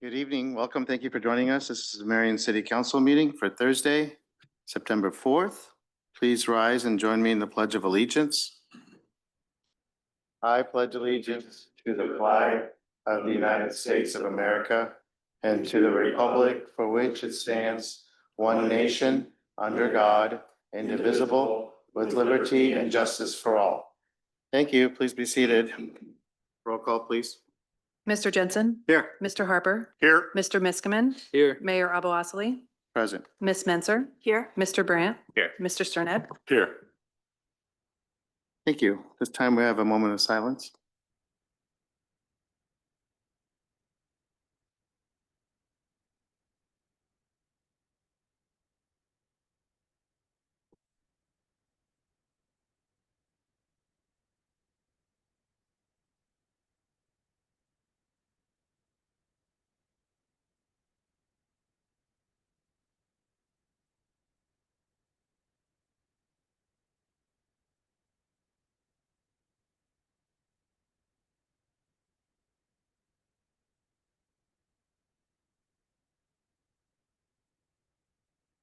Good evening. Welcome. Thank you for joining us. This is the Marion City Council meeting for Thursday, September 4th. Please rise and join me in the Pledge of Allegiance. I pledge allegiance to the flag of the United States of America and to the republic for which it stands, one nation, under God, indivisible, with liberty and justice for all. Thank you. Please be seated. Roll call, please. Mr. Jensen? Here. Mr. Harper? Here. Mr. Miskman? Here. Mayor Abu-Asli? Present. Ms. Menzer? Here. Mr. Brandt? Here. Mr. Sterned? Here. Thank you. This time we have a moment of silence.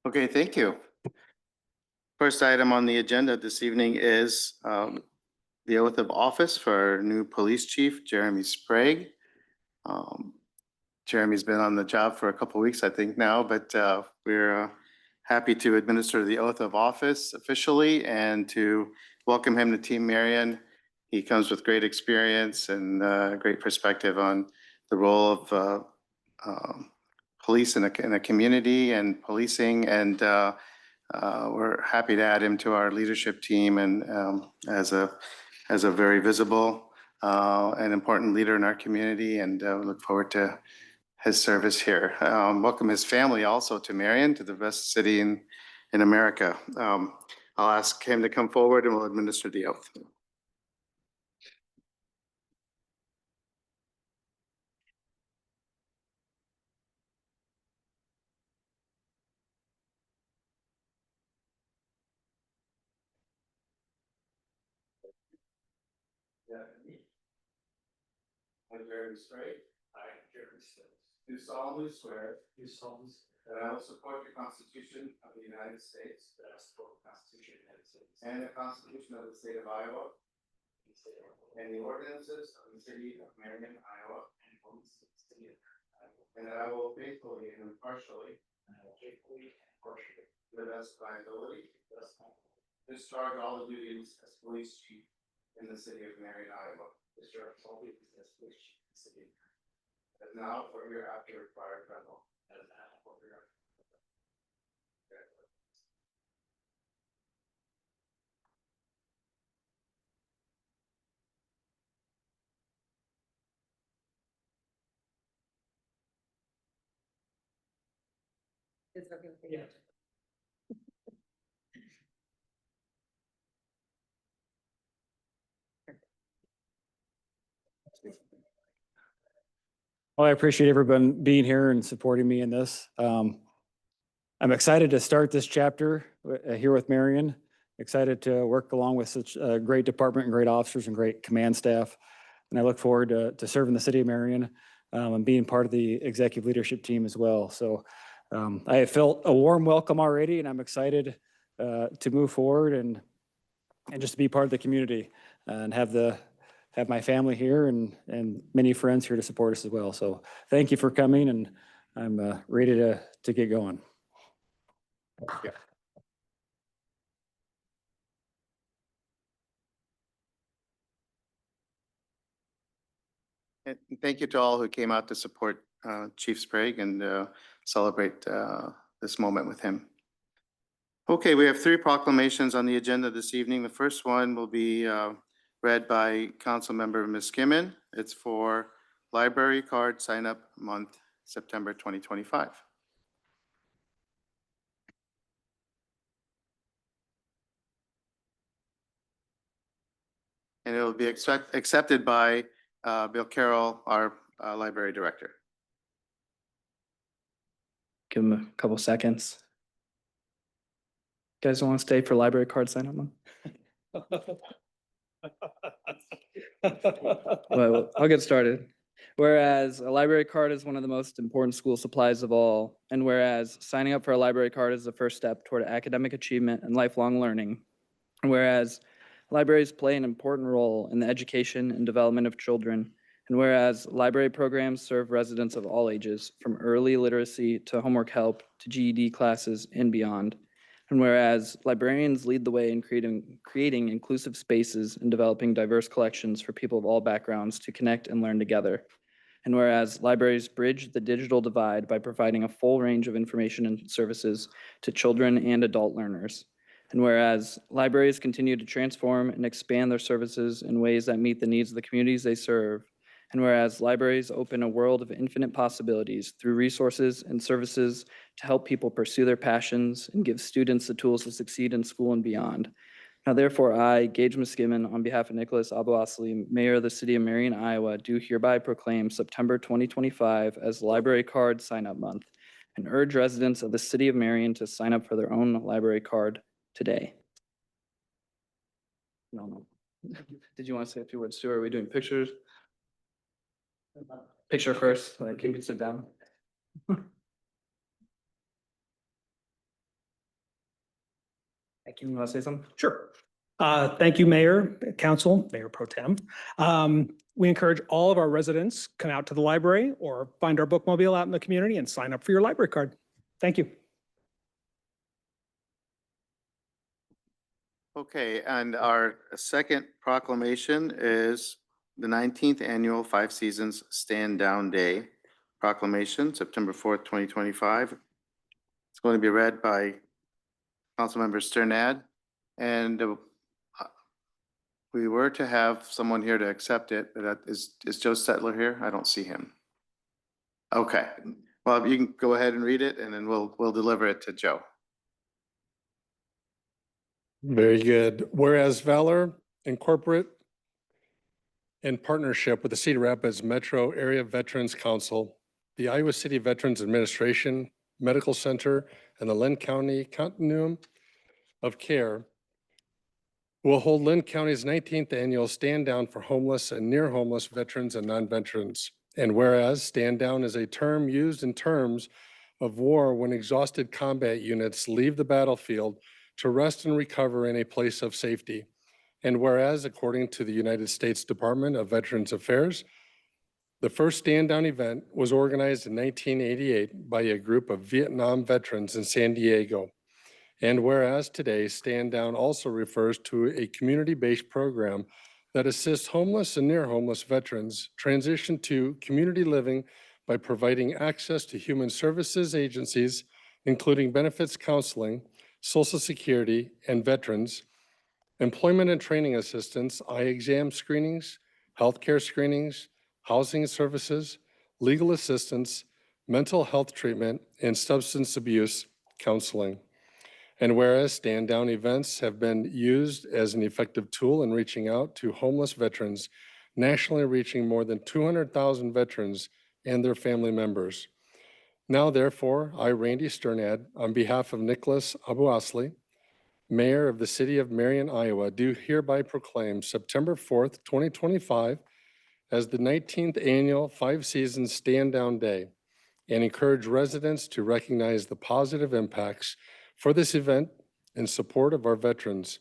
Okay, thank you. First item on the agenda this evening is the oath of office for our new police chief, Jeremy Sprague. Jeremy's been on the job for a couple of weeks, I think now, but we're happy to administer the oath of office officially and to welcome him to Team Marion. He comes with great experience and great perspective on the role of police in a community and policing, and we're happy to add him to our leadership team and as a very visible and important leader in our community, and we look forward to his service here. Welcome his family also to Marion, to the best city in America. I'll ask him to come forward and we'll administer the oath. I, Jeremy Sprague. Do solemnly swear. That I will support the Constitution of the United States. And the Constitution of the State of Iowa. And the ordinances of the City of Marion, Iowa. And that I will faithfully and impartially. To the best of my ability. Discharge all the duties as police chief in the City of Marion, Iowa. As now or hereafter required by law. Yeah. Well, I appreciate everyone being here and supporting me in this. I'm excited to start this chapter here with Marion. Excited to work along with such a great department and great officers and great command staff. And I look forward to serving the city of Marion and being part of the executive leadership team as well. So I have felt a warm welcome already, and I'm excited to move forward and just to be part of the community and have my family here and many friends here to support us as well. So thank you for coming, and I'm ready to get going. Yeah. And thank you to all who came out to support Chief Sprague and celebrate this moment with him. Okay, we have 3 proclamations on the agenda this evening. The first one will be read by Council Member Miskman. It's for Library Card Sign Up Month, September 2025. And it will be accepted by Bill Carroll, our library director. Give him a couple seconds. You guys want to stay for library card sign up month? Well, I'll get started. Whereas a library card is one of the most important school supplies of all, and whereas signing up for a library card is the first step toward academic achievement and lifelong learning, and whereas libraries play an important role in the education and development of children, and whereas library programs serve residents of all ages, from early literacy to homework help to GED classes and beyond, and whereas librarians lead the way in creating inclusive spaces and developing diverse collections for people of all backgrounds to connect and learn together. And whereas libraries bridge the digital divide by providing a full range of information and services to children and adult learners. And whereas libraries continue to transform and expand their services in ways that meet the needs of the communities they serve. And whereas libraries open a world of infinite possibilities through resources and services to help people pursue their passions and give students the tools to succeed in school and beyond. Now therefore, I, Gage Muskimen, on behalf of Nicholas Aboasli, Mayor of the City of Marion, Iowa, do hereby proclaim September 2025 as Library Card Sign-Up Month and urge residents of the City of Marion to sign up for their own library card today. No. Did you want to say a few words, Stuart? Are we doing pictures? Picture first, like you can sit down. Can you want to say something? Sure. Thank you, Mayor, Council, Mayor Pro Tem. We encourage all of our residents come out to the library or find our bookmobile out in the community and sign up for your library card. Thank you. Okay, and our second proclamation is the 19th Annual Five Seasons Stand Down Day proclamation, September 4th, 2025. It's going to be read by Councilmember Sternad, and we were to have someone here to accept it, but is Joe Settler here? I don't see him. Okay, well, you can go ahead and read it, and then we'll deliver it to Joe. Very good. Whereas Valor Incorporate, in partnership with the Cedar Rapids Metro Area Veterans Council, the Iowa City Veterans Administration, Medical Center, and the Lynn County Continuum of Care will hold Lynn County's 19th annual Stand Down for homeless and near homeless veterans and non-veterans. And whereas stand down is a term used in terms of war when exhausted combat units leave the battlefield to rest and recover in a place of safety. And whereas, according to the United States Department of Veterans Affairs, the first stand down event was organized in 1988 by a group of Vietnam veterans in San Diego. And whereas today, Stand Down also refers to a community-based program that assists homeless and near homeless veterans transition to community living by providing access to human services agencies, including benefits counseling, Social Security, and veterans, employment and training assistance, eye exam screenings, healthcare screenings, housing services, legal assistance, mental health treatment, and substance abuse counseling. And whereas stand down events have been used as an effective tool in reaching out to homeless veterans, nationally reaching more than 200,000 veterans and their family members. Now, therefore, I, Randy Sternad, on behalf of Nicholas Aboasli, Mayor of the City of Marion, Iowa, do hereby proclaim September 4th, 2025 as the 19th Annual Five Seasons Stand Down Day and encourage residents to recognize the positive impacts for this event in support of our veterans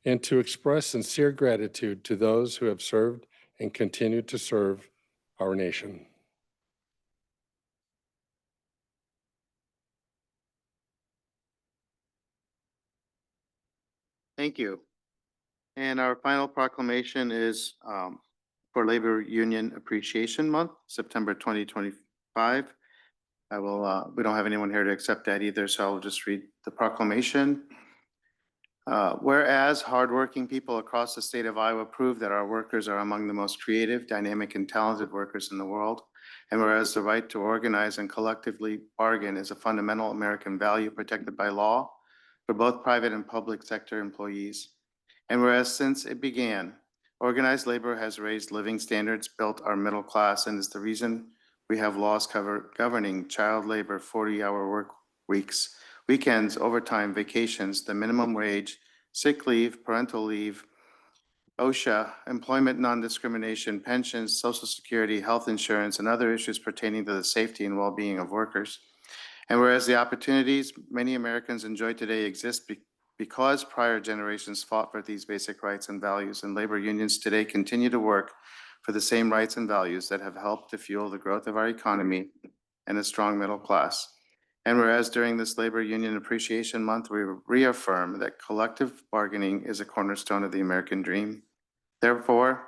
and to express sincere gratitude to those who have served and continue to serve our nation. Thank you. And our final proclamation is for Labor Union Appreciation Month, September 2025. We don't have anyone here to accept that either, so I'll just read the proclamation. Whereas hardworking people across the state of Iowa prove that our workers are among the most creative, dynamic, and talented workers in the world, and whereas the right to organize and collectively bargain is a fundamental American value protected by law for both private and public sector employees. And whereas since it began, organized labor has raised living standards, built our middle class, and is the reason we have laws governing child labor, 40-hour work weeks, weekends, overtime, vacations, the minimum wage, sick leave, parental leave, OSHA, employment non-discrimination, pensions, social security, health insurance, and other issues pertaining to the safety and well-being of workers. And whereas the opportunities many Americans enjoy today exist because prior generations fought for these basic rights and values, and labor unions today continue to work for the same rights and values that have helped to fuel the growth of our economy and a strong middle class. And whereas during this Labor Union Appreciation Month, we reaffirm that collective bargaining is a cornerstone of the American dream. Therefore,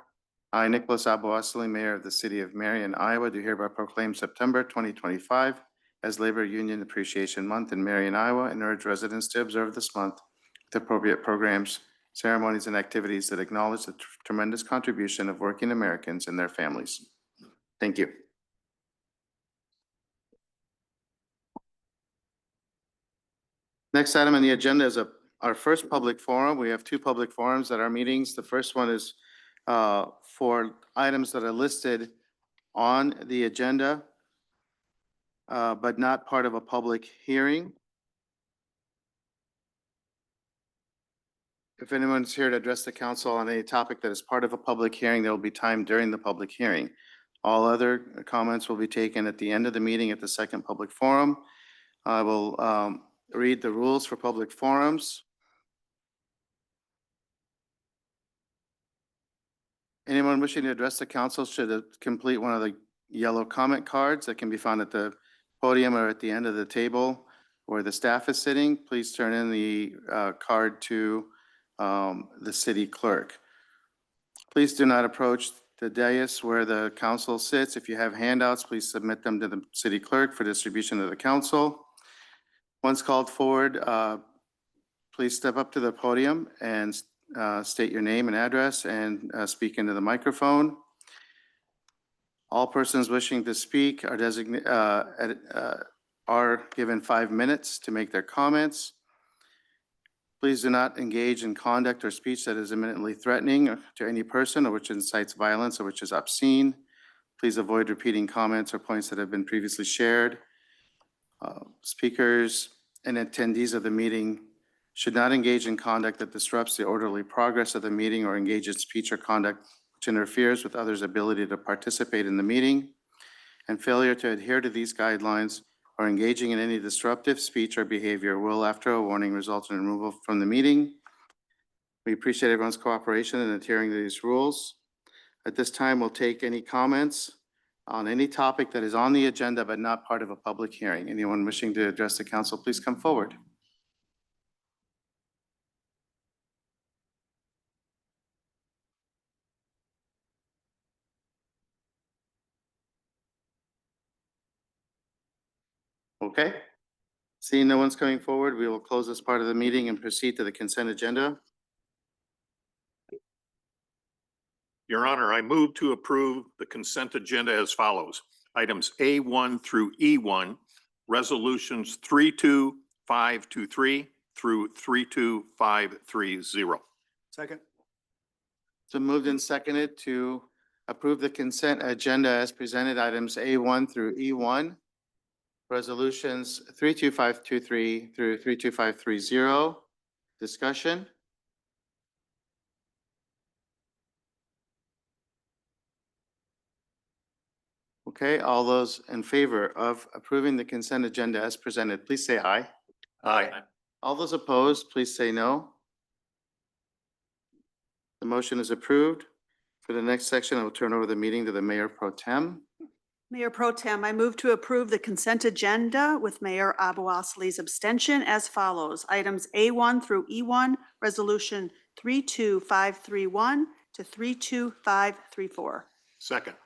I, Nicholas Abousali, Mayor of the City of Marion, Iowa, do hereby proclaim September 2025 as Labor Union Appreciation Month in Marion, Iowa, and urge residents to observe this month with appropriate programs, ceremonies, and activities that acknowledge the tremendous contribution of working Americans and their families. Thank you. Next item on the agenda is our first public forum. We have two public forums at our meetings. The first one is for items that are listed on the agenda, but not part of a public hearing. If anyone's here to address the council on any topic that is part of a public hearing, there will be time during the public hearing. All other comments will be taken at the end of the meeting at the second public forum. I will read the rules for public forums. Anyone wishing to address the council should complete one of the yellow comment cards that can be found at the podium or at the end of the table where the staff is sitting. Please turn in the card to the city clerk. Please do not approach the dais where the council sits. If you have handouts, please submit them to the city clerk for distribution to the council. Once called forward, please step up to the podium and state your name and address and speak into the microphone. All persons wishing to speak are given 5 minutes to make their comments. Please do not engage in conduct or speech that is imminently threatening to any person or which incites violence or which is obscene. Please avoid repeating comments or points that have been previously shared. Speakers and attendees of the meeting should not engage in conduct that disrupts the orderly progress of the meeting or engage in speech or conduct which interferes with others' ability to participate in the meeting. And failure to adhere to these guidelines or engaging in any disruptive speech or behavior will, after a warning, result in removal from the meeting. We appreciate everyone's cooperation in adhering to these rules. At this time, we'll take any comments on any topic that is on the agenda but not part of a public hearing. Anyone wishing to address the council, please come forward. Okay. Seeing no one's coming forward, we will close this part of the meeting and proceed to the consent agenda. Your Honor, I move to approve the consent agenda as follows. Items A1 through E1, resolutions 32523 through 32530. Second. So moved and seconded to approve the consent agenda as presented, items A1 through E1, resolutions 32523 through 32530. Discussion? Okay, all those in favor of approving the consent agenda as presented, please say aye. Aye. All those opposed, please say no. The motion is approved. For the next section, I will turn over the meeting to the Mayor Pro Tem. Mayor Pro Tem, I move to approve the consent agenda with Mayor Abousali's abstention as follows. Items A1 through E1, Resolution 32531 to 32534. Second.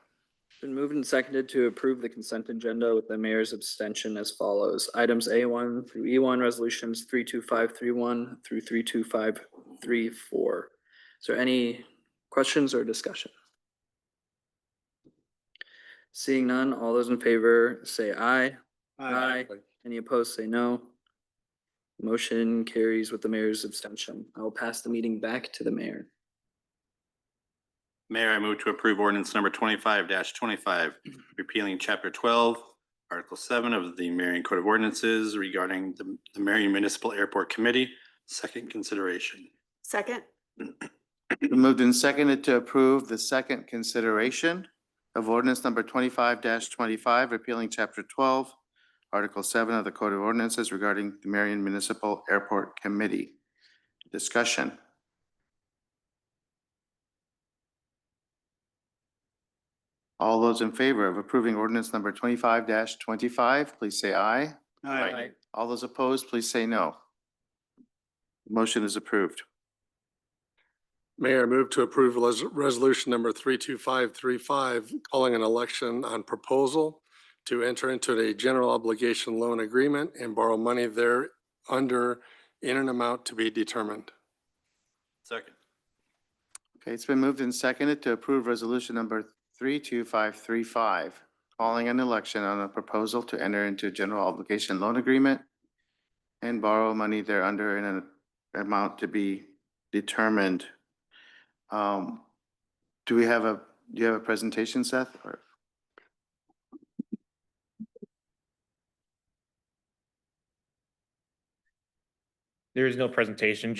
Been moved and seconded to approve the consent agenda with the mayor's abstention as follows. Items A1 through E1, resolutions 32531 through 32534. Is there any questions or discussion? Seeing none, all those in favor say aye. Aye. Any opposed, say no. Motion carries with the mayor's abstention. I will pass the meeting back to the mayor. Mayor, I move to approve ordinance number 25-25, repealing chapter 12, article 7 of the Marion Code of Ordinances regarding the Marion Municipal Airport Committee. Second consideration. Second. Been moved and seconded to approve the second consideration of ordinance number 25-25, repealing chapter 12, article 7 of the Code of Ordinances regarding the Marion Municipal Airport Committee. Discussion. All those in favor of approving ordinance number 25-25, please say aye. Aye. All those opposed, please say no. The motion is approved. Mayor, I move to approve resolution number 32535, calling an election on proposal to enter into a general obligation loan agreement and borrow money thereunder in an amount to be determined. Second. Okay, it's been moved and seconded to approve resolution number 32535, calling an election on a proposal to enter into a general obligation loan agreement and borrow money thereunder in an amount to be determined. Do you have a presentation, Seth? Or- There is no presentation,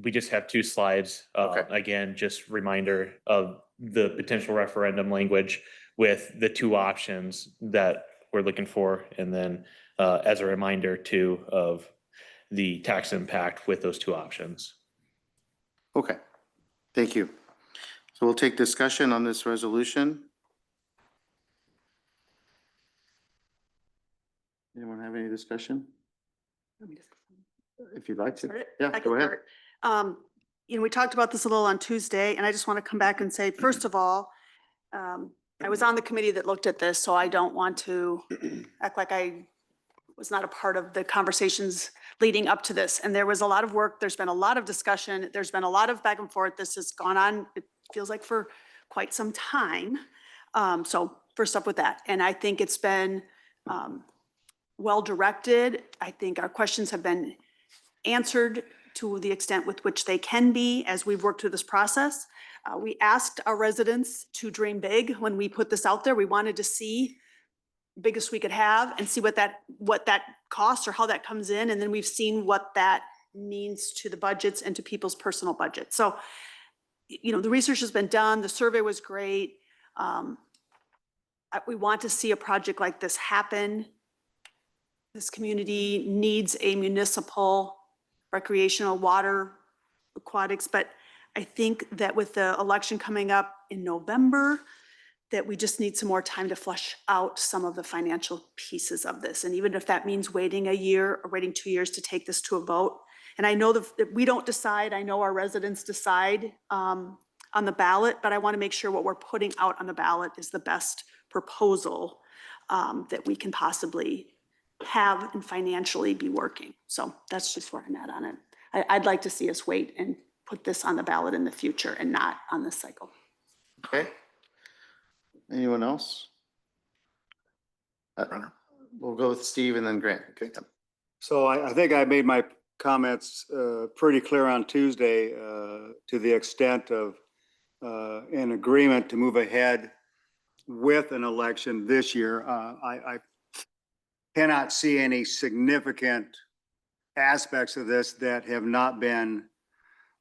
we just have two slides. Okay. Again, just reminder of the potential referendum language with the two options that we're looking for. And then as a reminder too of the tax impact with those two options. Okay, thank you. So we'll take discussion on this resolution. Anyone have any discussion? If you'd like to. Start it? Yeah, I go can ahead. start. We talked about this a little on Tuesday, and I just want to come back and say, first of all, I was on the committee that looked at this, so I don't want to act like I was not a part of the conversations leading up to this. And there was a lot of work. There's been a lot of discussion. There's been a lot of back and forth. This has gone on, it feels like, for quite some time. So first up with that. And I think it's been well-directed. I think our questions have been answered to the extent with which they can be as we've worked through this process. We asked our residents to dream big when we put this out there. We wanted to see biggest we could have and see what that costs or how that comes in. And then we've seen what that means to the budgets and to people's personal budgets. So, the research has been done. The survey was great. We want to see a project like this happen. This community needs a municipal recreational water aquatics, but I think that with the election coming up in November, that we just need some more time to flush out some of the financial pieces of this. And even if that means waiting a year or waiting 2 years to take this to a vote. And I know that we don't decide, I know our residents decide on the ballot, but I want to make sure what we're putting out on the ballot is the best proposal that we can possibly have and financially be working. So that's just where I'm at on it. I'd like to see us wait and put this on the ballot in the future and not on this cycle. Okay. Anyone else? We'll go with Steve and then Grant. Okay. So I think I made my comments pretty clear on Tuesday to the extent of an agreement to move ahead with an election this year. I cannot see any significant aspects of this that have not been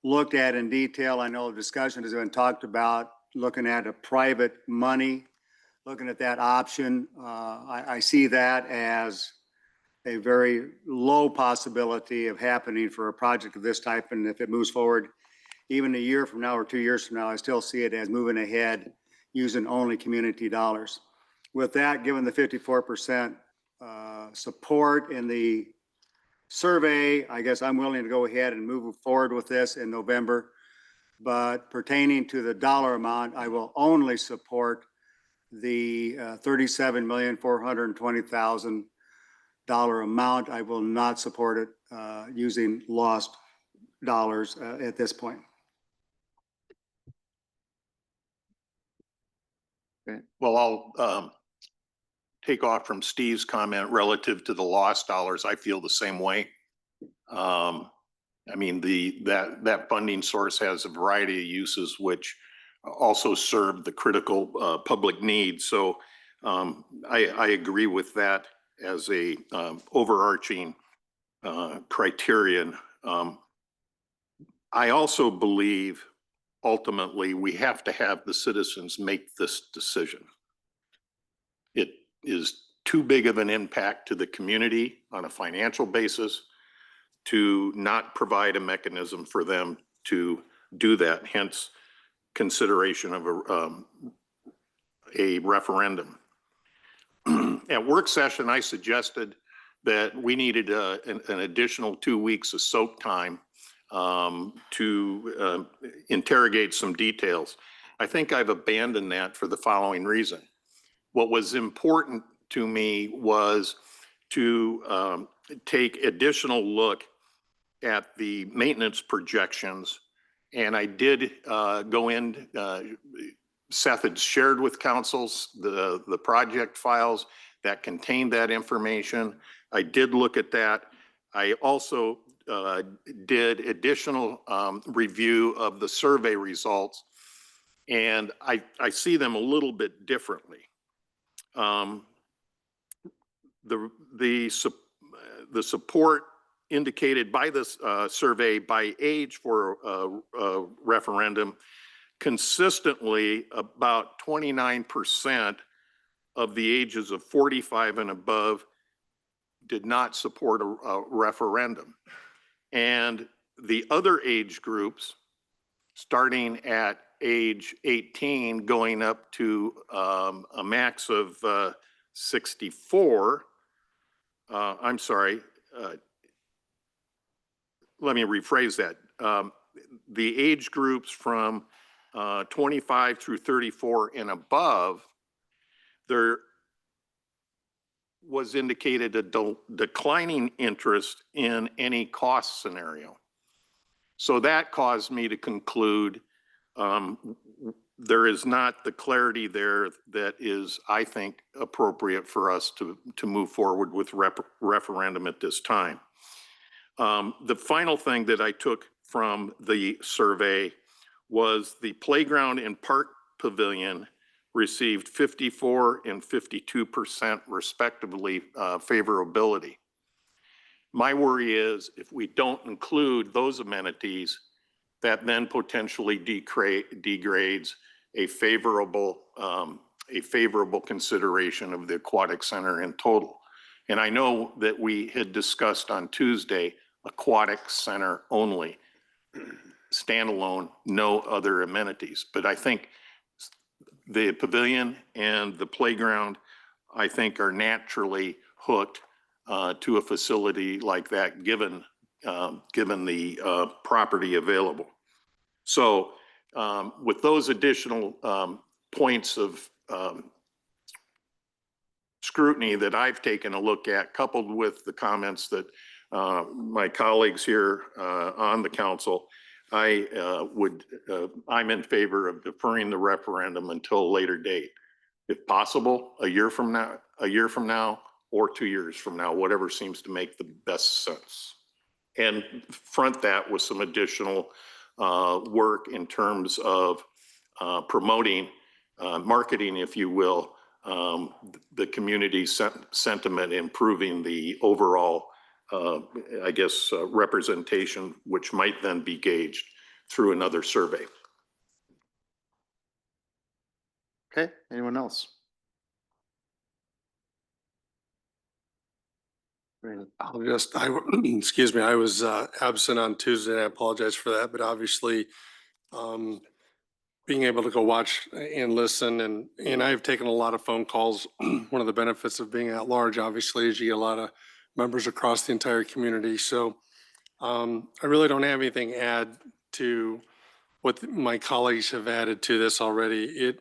looked at in detail. I know discussion has been talked about looking at a private money, looking at that option. I see that as a very low possibility of happening for a project of this type. And if it moves forward, even a year from now or 2 years from now, I still see it as moving ahead using only community dollars. With that, given the 54% support in the survey, I guess I'm willing to go ahead and move forward with this in November. But pertaining to the dollar amount, I will only support the $37,420,000 amount. I will not support it using lost dollars at this point. Well, I'll take off from Steve's comment relative to the lost dollars. I feel the same way. I mean, that funding source has a variety of uses which also serve the critical public needs. So I agree with that as a overarching criterion. I also believe ultimately, we have to have the citizens make this decision. It is too big of an impact to the community on a financial basis to not provide a mechanism for them to do that, hence consideration of a referendum. At work session, I suggested that we needed an additional 2 weeks of soak time to interrogate some details. I think I've abandoned that for the following reason. What was important to me was to take additional look at the maintenance projections. And I did go in, Seth had shared with councils the project files that contained that information. I did look at that. I also did additional review of the survey results, and I see them a little bit differently. The support indicated by this survey by age for a referendum, consistently about 29% of the ages of 45 and above did not support a referendum. And the other age groups, starting at age 18, going up to a max of 64, I'm sorry, let me rephrase that. The age groups from 25 through 34 and above, there was indicated a declining interest in any cost scenario. So that caused me to conclude there is not the clarity there that is, I think, appropriate for us to move forward with referendum at this time. The final thing that I took from the survey was the playground and park pavilion received 54 and 52% respectively favorability. My worry is if we don't include those amenities, that then potentially degrades a favorable consideration of the aquatic center in total. And I know that we had discussed on Tuesday aquatic center only, standalone, no other amenities. But I think the pavilion and the playground, I think, are naturally hooked to a facility like that, given the property available. So with those additional points of scrutiny that I've taken a look at, coupled with the comments that my colleagues here on the council, I'm in favor of deferring the referendum until a later date. If possible, a year from now, or 2 years from now, whatever seems to make the best sense. And front that with some additional work in terms of promoting, marketing, if you will, the community sentiment, improving the overall I guess, representation, which might then be gauged through another survey. Okay, anyone else? Excuse me, I was absent on Tuesday, and I apologize for that, but obviously being able to go watch and listen, and I've taken a lot of phone calls. One of the benefits of being at large, obviously, is you get a lot of members across the entire community. So I really don't have anything to add to what my colleagues have added to this already.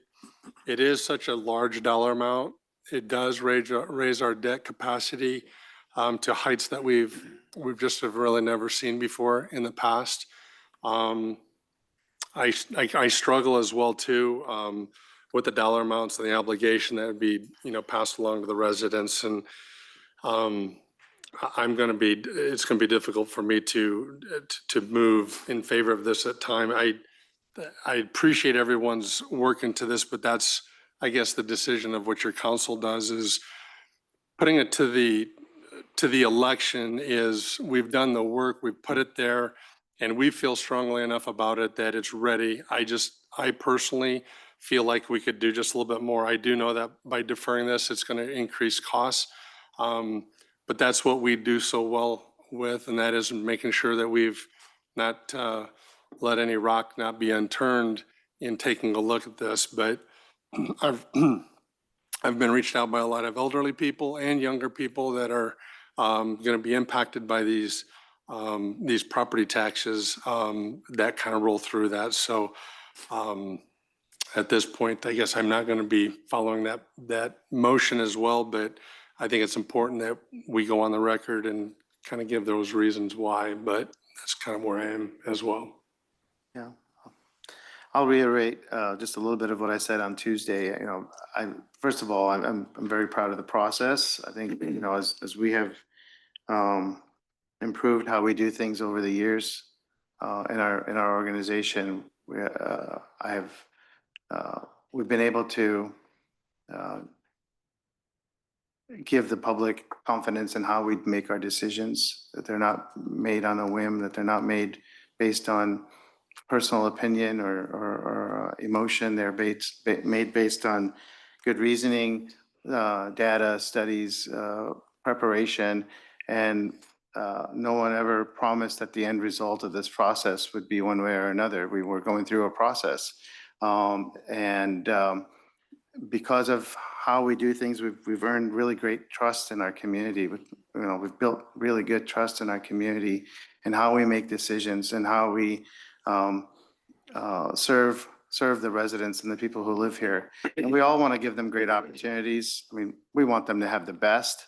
It is such a large dollar amount. It does raise our debt capacity to heights that we've just have really never seen before in the past. I struggle as well too with the dollar amounts and the obligation that would be passed along to the residents, and it's going to be difficult for me to move in favor of this at time. I appreciate everyone's work into this, but that's, I guess, the decision of what your council does is putting it to the election is we've done the work, we've put it there. And we feel strongly enough about it that it's ready. I personally feel like we could do just a little bit more. I do know that by deferring this, it's going to increase costs. But that's what we do so well with, and that is making sure that we've not let any rock not be unturned in taking a look at this. But I've I've been reached out by a lot of elderly people and younger people that are going to be impacted by these property taxes that kind of roll through that. So at this point, I guess I'm not going to be following that motion as well, but I think it's important that we go on the record and kind of give those reasons why, but that's kind of where I am as well. Yeah. I'll reiterate just a little bit of what I said on Tuesday. First of all, I'm very proud of the process. I think, as we have improved how we do things over the years in our organization, we've been able to give the public confidence in how we make our decisions, that they're not made on a whim, that they're not made based on personal opinion or emotion. They're made based on good reasoning, data, studies, preparation, and no one ever promised that the end result of this process would be one way or another. We were going through a process. Because of how we do things, we've earned really great trust in our community. We've built really good trust in our community and how we make decisions and how we serve the residents and the people who live here. And we all want to give them great opportunities. I mean, we want them to have the best.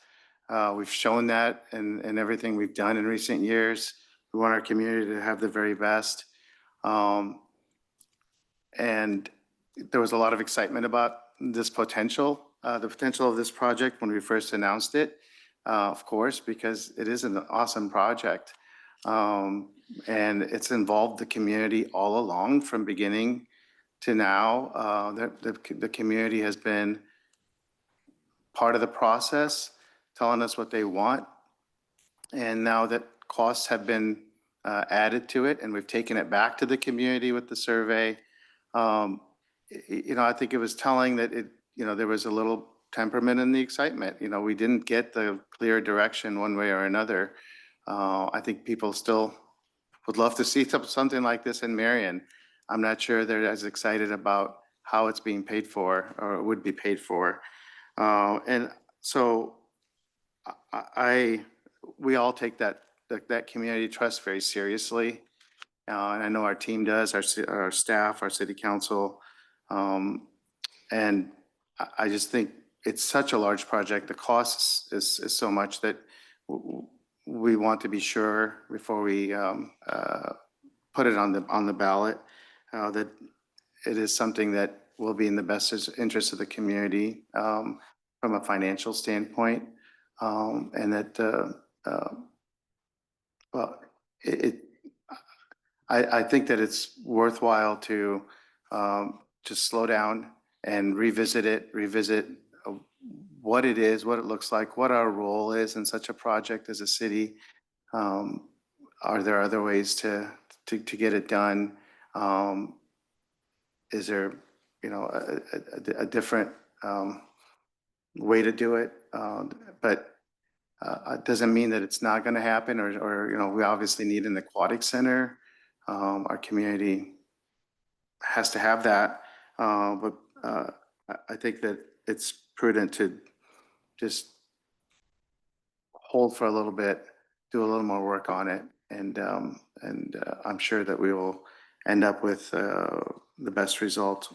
We've shown that in everything we've done in recent years. We want our community to have the very best. And there was a lot of excitement about this potential, the potential of this project when we first announced it, of course, because it is an awesome project. And it's involved the community all along from beginning to now. The community has been part of the process, telling us what they want. And now that costs have been added to it and we've taken it back to the community with the survey, I think it was telling that there was a little temperament in the excitement. We didn't get the clear direction one way or another. I think people still would love to see something like this in Marion. I'm not sure they're as excited about how it's being paid for or would be paid for. And so we all take that community trust very seriously. And I know our team does, our staff, our city council. And I just think it's such a large project. The cost is so much that we want to be sure before we put it on the ballot that it is something that will be in the best interest of the community from a financial standpoint, and that I think that it's worthwhile to just slow down and revisit what it is, what it looks like, what our role is in such a project as a city. Are there other ways to get it done? Is there, a different way to do it? But it doesn't mean that it's not going to happen, or we obviously need an aquatic center. Our community has to have that, but I think that it's prudent to just hold for a little bit, do a little more work on it, and I'm sure that we will end up with the best result,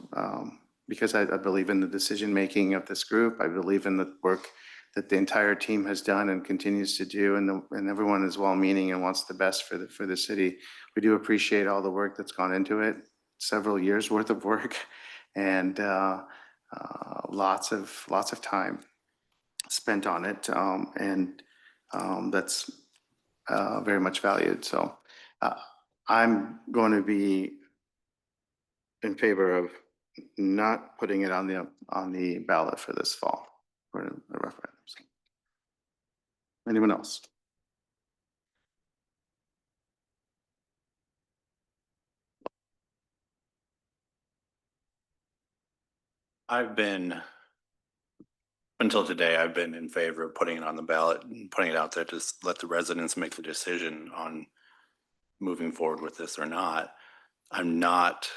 because I believe in the decision-making of this group. I believe in the work that the entire team has done and continues to do, and everyone is well-meaning and wants the best for the city. We do appreciate all the work that's gone into it, several years worth of work, and lots of time spent on it, and that's very much valued. So I'm going to be in favor of not putting it on the ballot for this fall for the referendum. Anyone else? I've been, until today, I've been in favor of putting it on the ballot and putting it out there to let the residents make the decision on moving forward with this or not. I'm not,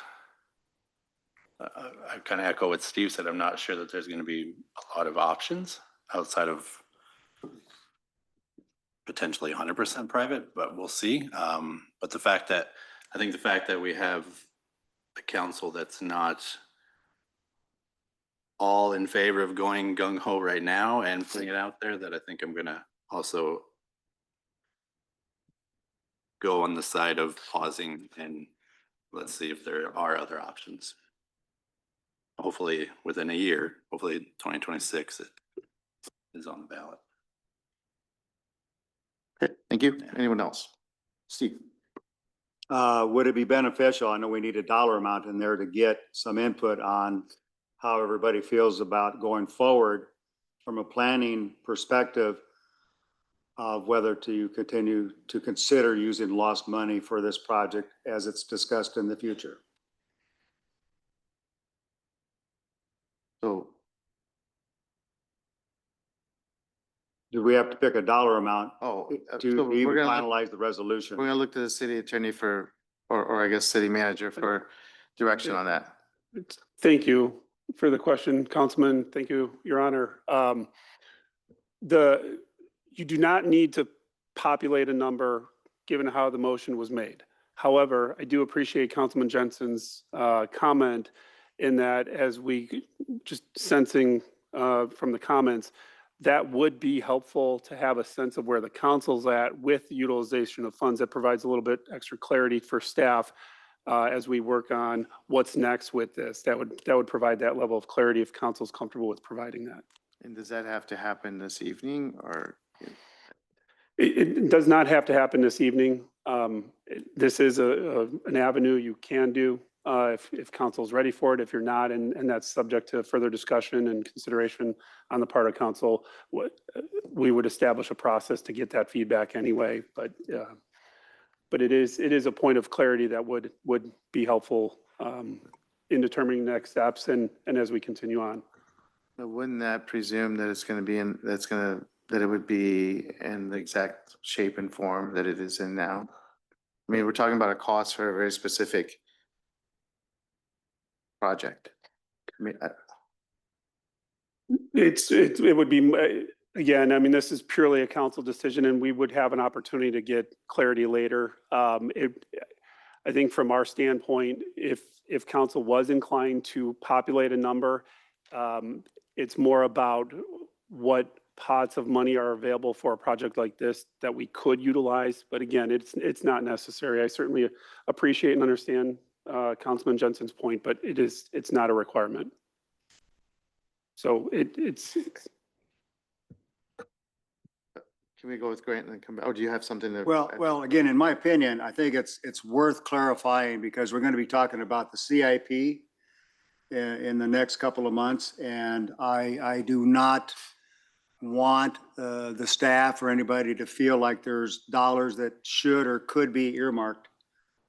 I kind of echo what Steve said. I'm not sure that there's going to be a lot of options outside of potentially 100% private, but we'll see. But the fact that, I think the fact that we have a council that's not all in favor of going gung ho right now and putting it out there, that I think I'm gonna also go on the side of pausing and let's see if there are other options. Hopefully within a year, hopefully 2026 it is on the ballot. Okay, thank you. Anyone else? Steve? Would it be beneficial? I know we need a dollar amount in there to get some input on how everybody feels about going forward from a planning perspective of whether to continue to consider using lost money for this project as it's discussed in the future. So Do we have to pick a dollar amount so to we're even gonna look, finalize the resolution? we're gonna look to the city attorney for, or I guess city manager for direction on that. Thank you for the question, Councilman. Thank you, Your Honor. You do not need to populate a number given how the motion was made. However, I do appreciate Councilman Jensen's comment in that, as we just sensing from the comments, that would be helpful to have a sense of where the council's at with the utilization of funds. That provides a little bit extra clarity for staff as we work on what's next with this. That would provide that level of clarity if council's comfortable with providing that. And does that have to happen this evening or? It does not have to happen this evening. This is an avenue you can do if council's ready for it. If you're not, and that's subject to further discussion and consideration on the part of council, we would establish a process to get that feedback anyway. But it is a point of clarity that would be helpful in determining next steps and as we continue on. But wouldn't that presume that it's going to be in, that it would be in the exact shape and form that it is in now? I mean, we're talking about a cost for a very specific project. I mean, It would be, again, I mean, this is purely a council decision and we would have an opportunity to get clarity later. I think from our standpoint, if council was inclined to populate a number, it's more about what pots of money are available for a project like this that we could utilize. But again, it's not necessary. I certainly appreciate and understand Councilman Jensen's point, but it's not a requirement. So it's. Can we go with Grant and then come back? Oh, do you have something to? Well, again, in my opinion, I think it's worth clarifying because we're going to be talking about the CIP in the next couple of months. And I do not want the staff or anybody to feel like there's dollars that should or could be earmarked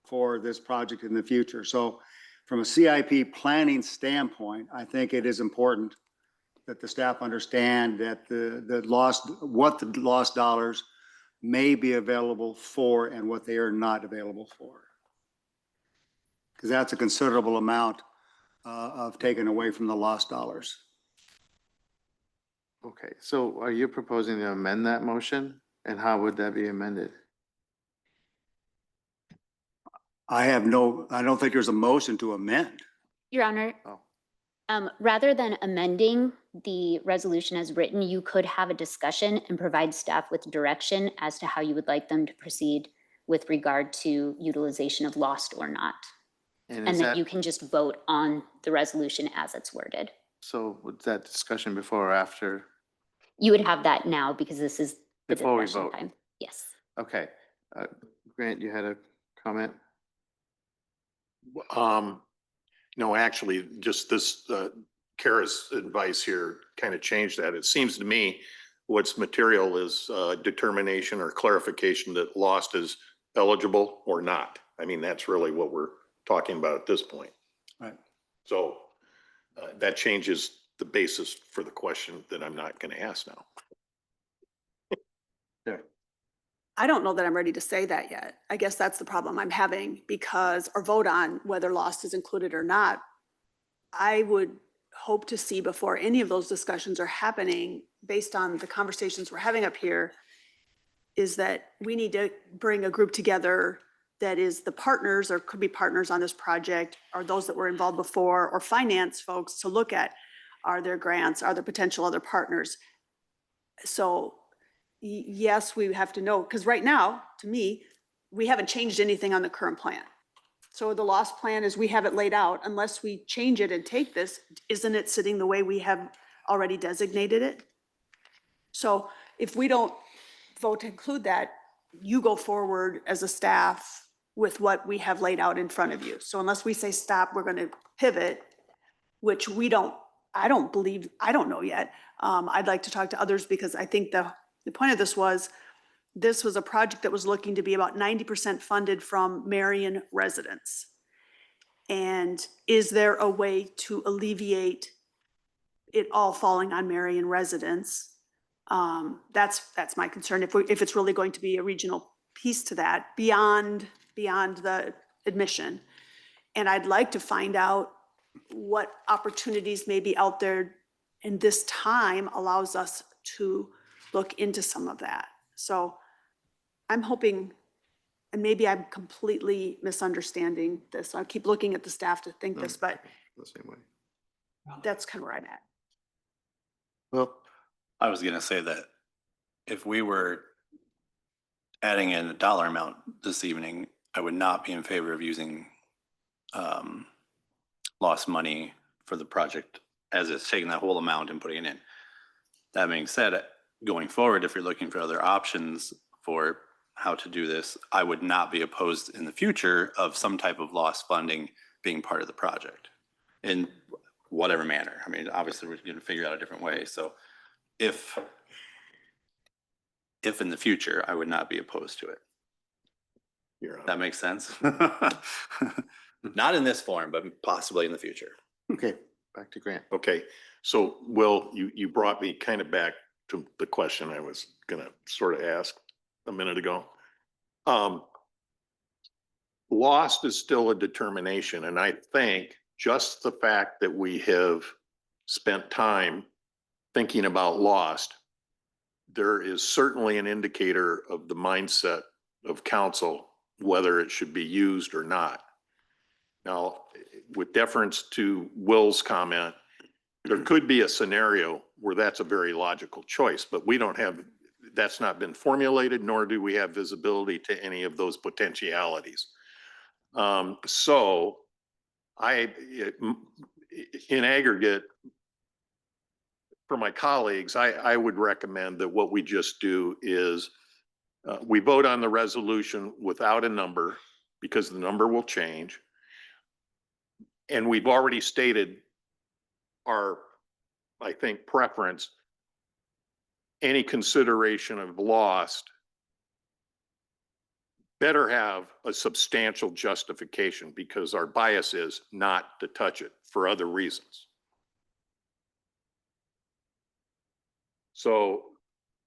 for this project in the future. So from a CIP planning standpoint, I think it is important that the staff understand that what the lost dollars may be available for and what they are not available for. Because that's a considerable amount of taken away from the lost dollars. Okay, so are you proposing to amend that motion? And how would that be amended? I don't think there's a motion to amend. Your Honor, Oh. Rather than amending the resolution as written, you could have a discussion and provide staff with direction as to how you would like them to proceed with regard to utilization of lost or not. And And is that that, you can just vote on the resolution as it's worded. so was that discussion before or after? You would have that now because this is the Before we discussion vote. time. Yes. Okay, Grant, you had a comment? No, actually, just this, Kara's advice here kind of changed that. It seems to me what's material is determination or clarification that lost is eligible or not. I mean, that's really what we're talking about at this point. Right. So that changes the basis for the question that I'm not going to ask now. I don't know that I'm ready to say that yet. I guess that's the problem I'm having because, or vote on whether lost is included or not. I would hope to see before any of those discussions are happening, based on the conversations we're having up here, is that we need to bring a group together that is the partners or could be partners on this project, or those that were involved before, or finance folks to look at, are there grants, are there potential other partners? So yes, we have to know, because right now, to me, we haven't changed anything on the current plan. So the lost plan, as we have it laid out, unless we change it and take this, isn't it sitting the way we have already designated it? So if we don't vote to include that, you go forward as a staff with what we have laid out in front of you. So unless we say stop, we're going to pivot, which I don't believe, I don't know yet. I'd like to talk to others because I think the point of this was a project that was looking to be about 90% funded from Marion residents. And is there a way to alleviate it all falling on Marion residents? That's my concern. If it's really going to be a regional piece to that beyond the admission. And I'd like to find out what opportunities may be out there, and this time allows us to look into some of that. So I'm hoping, and maybe I'm completely misunderstanding this. I keep looking at the staff to think this, but The same way. that's kind of where I'm at. Well, I was gonna say that if we were adding in a dollar amount this evening, I would not be in favor of using lost money for the project as it's taking that whole amount and putting it in. That being said, going forward, if you're looking for other options for how to do this, I would not be opposed in the future of some type of lost funding being part of the project in whatever manner. I mean, obviously we're going to figure out a different way. So if in the future, I would not be opposed to it. That makes sense? Not in this form, but possibly in the future. okay, back to Grant. Okay, so Will, you brought me kind of back to the question I was gonna sort of ask a minute ago. Lost is still a determination, and I think just the fact that we have spent time thinking about lost, there is certainly an indicator of the mindset of council, whether it should be used or not. Now, with deference to Will's comment, there could be a scenario where that's a very logical choice, but we don't have, that's not been formulated, nor do we have visibility to any of those potentialities. So in aggregate, for my colleagues, I would recommend that what we just do is we vote on the resolution without a number because the number will change. And we've already stated our, I think, preference. Any consideration of lost better have a substantial justification because our bias is not to touch it for other reasons. So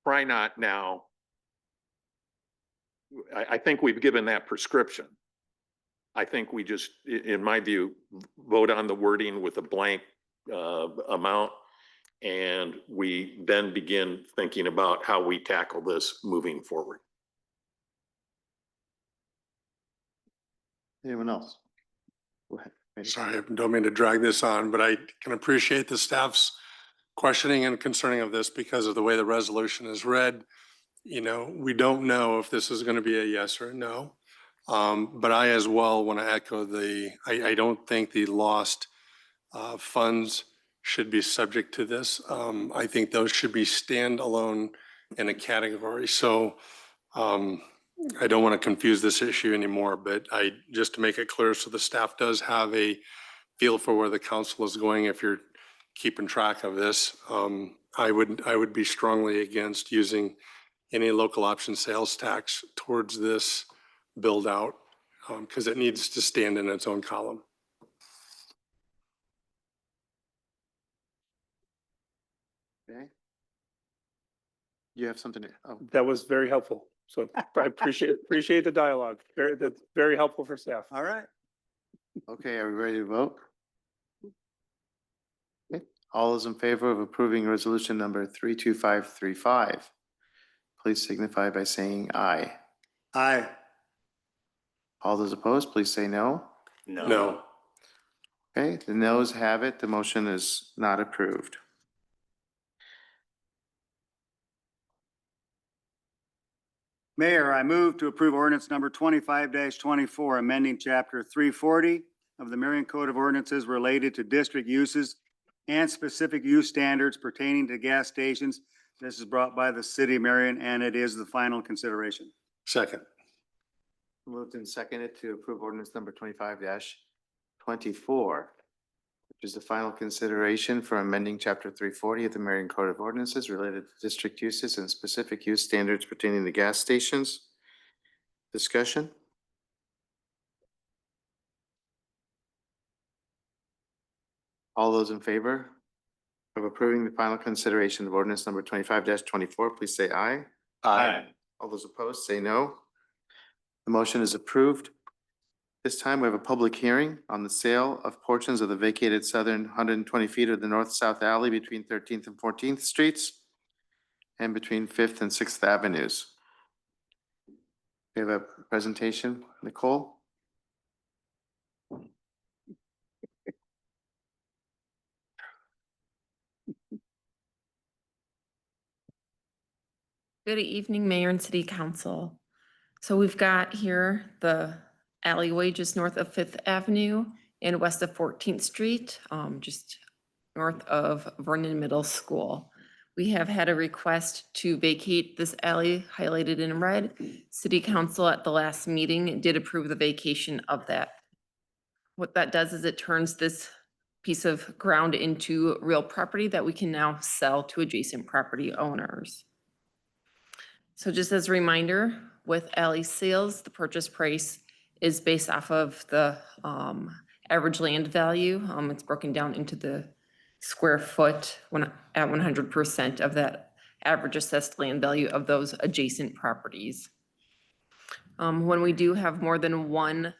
try not now. I think we've given that prescription. I think we just, in my view, vote on the wording with a blank amount, and we then begin thinking about how we tackle this moving forward. Anyone else? Go ahead. Sorry, I don't mean to drag this on, but I can appreciate the staff's questioning and concerning of this because of the way the resolution is read. You know, we don't know if this is going to be a yes or a no. But I as well want to echo I don't think the lost funds should be subject to this. I think those should be standalone in a category. So I don't want to confuse this issue anymore, but just to make it clear, so the staff does have a feel for where the council is going. If you're keeping track of this, I would be strongly against using any local option sales tax towards this build out because it needs to stand in its own column. You have something to, oh, That was very helpful. So I appreciate the dialogue. That's very helpful for staff. All right. okay, are we ready to vote? Okay. All those in favor of approving resolution number 32535, please signify by saying aye. Aye. All those opposed, please say no. No. Okay, the noes have it. The motion is not approved. Mayor, I move to approve ordinance number 25-24, amending chapter 340 of the Marion Code of Ordinances related to district uses and specific use standards pertaining to gas stations. This is brought by the city of Marion, and it is the final consideration. Second. Moved and seconded to approve ordinance number 25-24, which is the final consideration for amending chapter 340 of the Marion Code of Ordinances related to district uses and specific use standards pertaining to gas stations. Discussion? All those in favor of approving the final consideration of ordinance number 25-24, please say aye. Aye. All those opposed, say no. The motion is approved. This time we have a public hearing on the sale of portions of the vacated southern 120 feet of the north-south alley between 13th and 14th Streets and between 5th and 6th Avenues. We have a presentation, Nicole. Good evening, Mayor and City Council. So we've got here the alleyway just north of 5th Avenue and west of 14th Street, just north of Vernon Middle School. We have had a request to vacate this alley highlighted in red. City Council at the last meeting did approve the vacation of that. What that does is it turns this piece of ground into real property that we can now sell to adjacent property owners. So just as a reminder, with alley sales, the purchase price is based off of the average land value. It's broken down into the square foot at 100% of that average assessed land value of those adjacent properties. When we do have more than one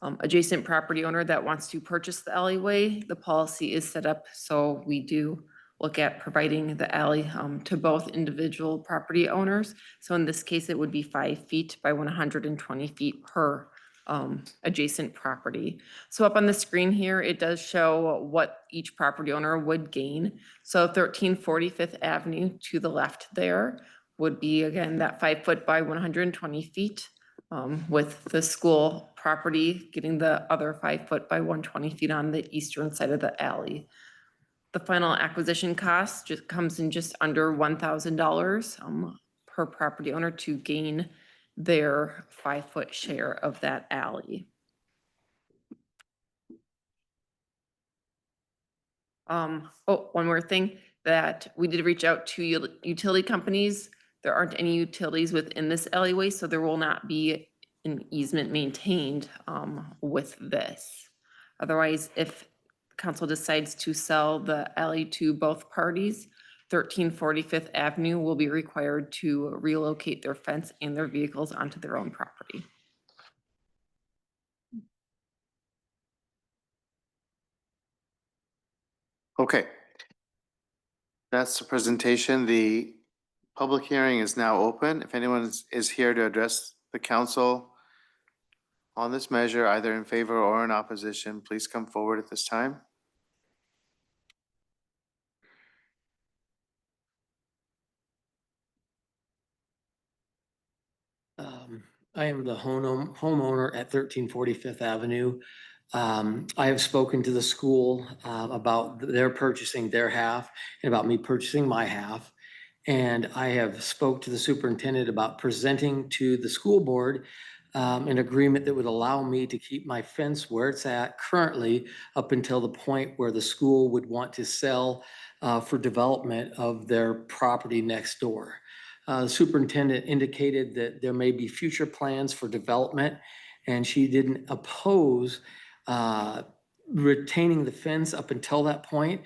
adjacent property owner that wants to purchase the alleyway, the policy is set up so we do look at providing the alley to both individual property owners. So in this case, it would be 5 feet by 120 feet per adjacent property. So up on the screen here, it does show what each property owner would gain. So 1340 5th Avenue to the left there would be, again, that 5 foot by 120 feet with the school property getting the other 5 foot by 120 feet on the eastern side of the alley. The final acquisition cost just comes in just under $1,000 per property owner to gain their 5 foot share of that alley. Oh, one more thing, that we did reach out to utility companies. There aren't any utilities within this alleyway, so there will not be an easement maintained with this. Otherwise, if council decides to sell the alley to both parties, 1340 5th Avenue will be required to relocate their fence and their vehicles onto their own property. Okay. That's the presentation. The public hearing is now open. If anyone is here to address the council on this measure, either in favor or in opposition, please come forward at this time. I am the homeowner at 1340 5th Avenue. I have spoken to the school about their purchasing their half and about me purchasing my half. And I have spoke to the superintendent about presenting to the school board an agreement that would allow me to keep my fence where it's at currently up until the point where the school would want to sell for development of their property next door. The superintendent indicated that there may be future plans for development, and she didn't oppose retaining the fence up until that point.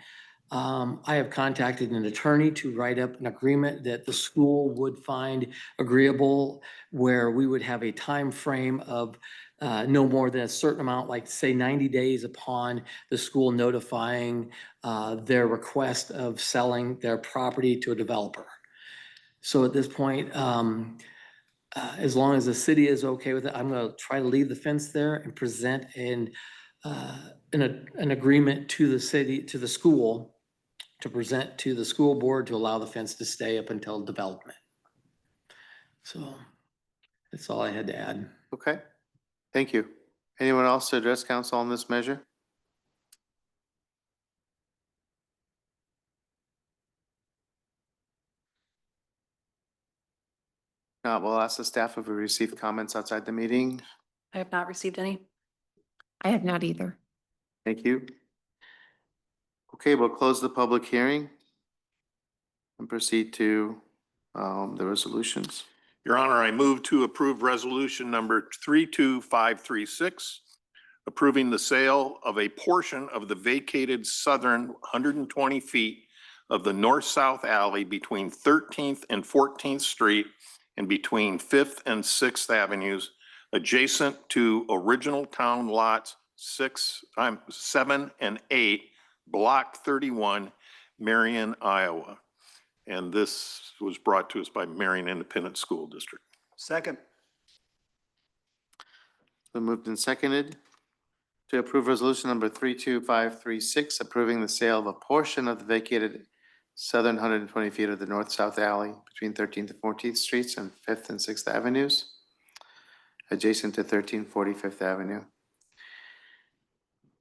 I have contacted an attorney to write up an agreement that the school would find agreeable, where we would have a time frame of no more than a certain amount, like say 90 days upon the school notifying their request of selling their property to a developer. So at this point, as long as the city is okay with it, I'm gonna try to leave the fence there and present an agreement to the city, to the school, to present to the school board to allow the fence to stay up until development. So that's all I had to add. Okay, thank you. Anyone else to address council on this measure? We'll ask the staff if we received comments outside the meeting. I have not received any. I have not either. Thank you. Okay, we'll close the public hearing and proceed to the resolutions. Your Honor, I move to approve resolution number 32536, approving the sale of a portion of the vacated southern 120 feet of the north-south alley between 13th and 14th Street and between 5th and 6th Avenues, adjacent to original town lots 7 and 8, Block 31, Marion, Iowa. And this was brought to us by Marion Independent School District. Second. Been moved and seconded to approve resolution number 32536, approving the sale of a portion of the vacated southern 120 feet of the north-south alley between 13th and 14th Streets and 5th and 6th Avenues, adjacent to 1340 Fifth Avenue.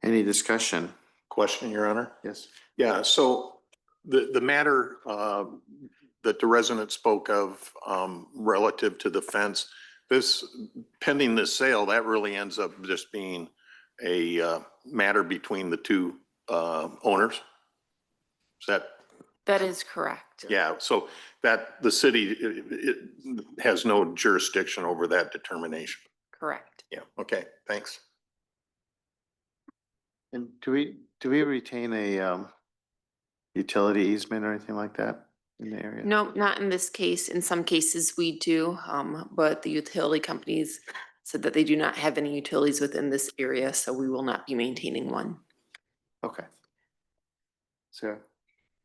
Any discussion? Question, Your Honor? Yes. Yeah, so the matter that the resident spoke of relative to the fence, this pending this sale, that really ends up just being a matter between the two owners. Is that? That is correct. Yeah, so that the city it has no jurisdiction over that determination. Correct. Yeah, okay, thanks. And do we retain a utility easement or anything like that in the area? No, not in this case. In some cases we do, but the utility companies said that they do not have any utilities within this area, so we will not be maintaining one. Okay. Sarah?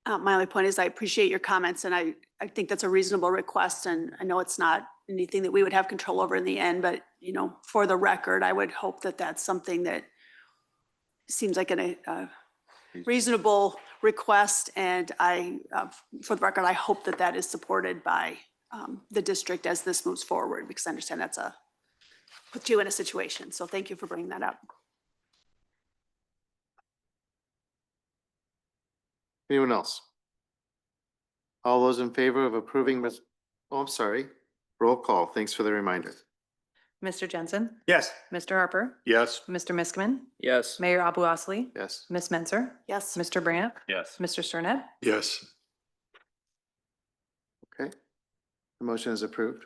My only point is I appreciate your comments and I think that's a reasonable request and I know it's not anything that we would have control over in the end, but you know, for the record, I would hope that that's something that seems like a reasonable request and for the record, I hope that that is supported by the district as this moves forward because I understand that's put you in a situation. So thank you for bringing that up. Anyone else? All those in favor of approving I'm sorry. Roll call. Thanks for the reminder. Mr. Jensen, Yes. Mr. Harper, Yes. Mr. Miskman, Yes. Mayor Abu Osley, Yes. Ms. Menzer, Yes. Mr. Brandt, Yes. Mr. Sterned. Yes. Okay. The motion is approved.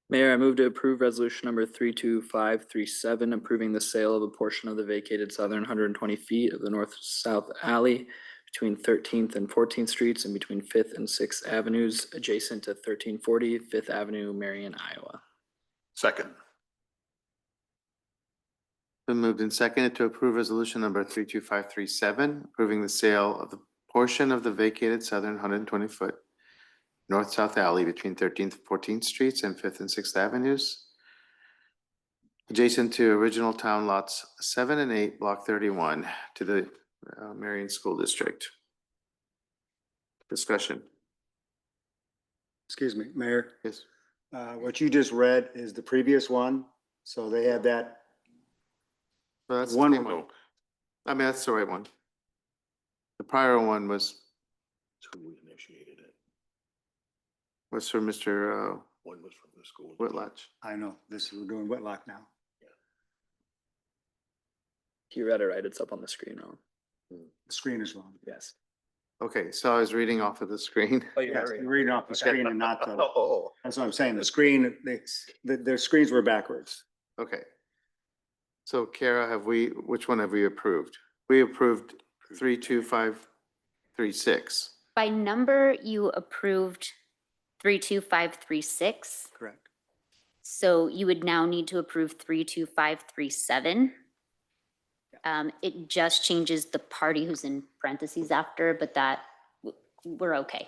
Mayor, I move to approve resolution number 32537, approving the sale of a portion of the vacated southern 120 feet of the north-south alley between 13th and 14th Streets and between 5th and 6th Avenues, adjacent to 1340 Fifth Avenue, Marion, Iowa. Second. Been moved and seconded to approve resolution number 32537, approving the sale of the portion of the vacated southern 120-foot north-south alley between 13th and 14th Streets and 5th and 6th Avenues, adjacent to original town lots 7 and 8, Block 31, to the Marion School District. Discussion. Excuse me, Mayor. Yes. What you just read is the previous one. So they had that. So that's the One- same one. I mean, that's the right one. The prior one was Who initiated it? for Mr. One was from the school. Whitlatch. I know, we're doing Whitlock now. You read it right, it's up on the screen wrong. The screen is wrong. Yes. Okay, so I was reading off of the screen. Oh, Yes, you're reading off the screen and not the, Oh. that's what I'm saying. The screen, their screens were backwards. Okay. So Kara, which one have we approved? We approved 325, 3-6. By number, you approved 32536. Correct. So you would now need to approve 32537. It just changes the party who's in parentheses after, but we're okay.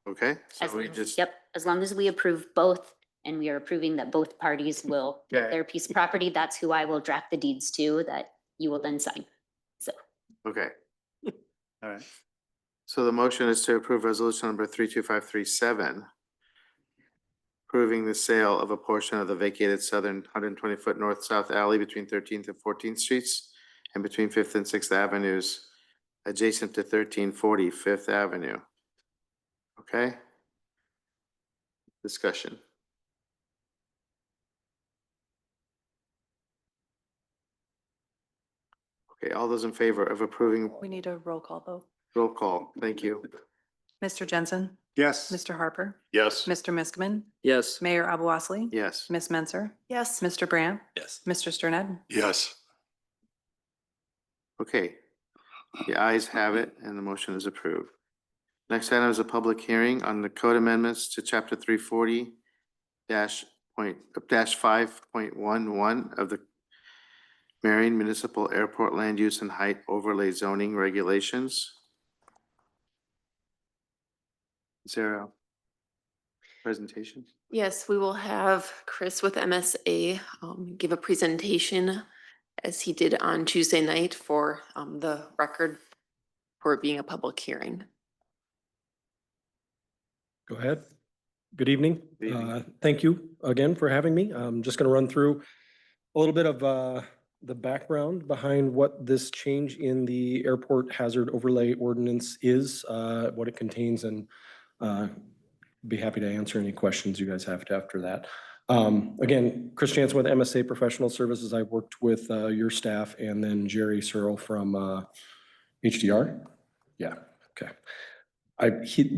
Okay, As so we long- just, Yep, as long as we approve both and we are approving that both parties will get Okay. their piece of property, that's who I will draft the deeds to that you will then sign. So okay. All right. So the motion is to approve resolution number 32537, approving the sale of a portion of the vacated southern 120-foot north-south alley between 13th and 14th Streets and between 5th and 6th Avenues, adjacent to 1340 5th Avenue. Okay? Discussion. Okay, all those in favor of approving, We need a roll call vote. roll call. Thank you. Mr. Jensen, Yes. Mr. Harper, Yes. Mr. Miskman, Yes. Mayor Abu Osley, Yes. Ms. Menzer, Yes. Mr. Brandt, Yes. Mr. Sterned. Yes. Okay. The ayes have it and the motion is approved. Next item is a public hearing on the code amendments to chapter 340 5.11 of the Marion Municipal Airport Land Use and Height Overlay Zoning Regulations. Is there a presentation? Yes, we will have Chris with MSA give a presentation as he did on Tuesday night for the record for it being a public hearing. Go ahead. Good evening. Good evening. Thank you again for having me. I'm just going to run through a little bit of the background behind what this change in the airport hazard overlay ordinance is, what it contains, and be happy to answer any questions you guys have after that. Again, Chris Jansen with MSA Professional Services. I worked with your staff and then Jerry Searle from HDR. Yeah, okay.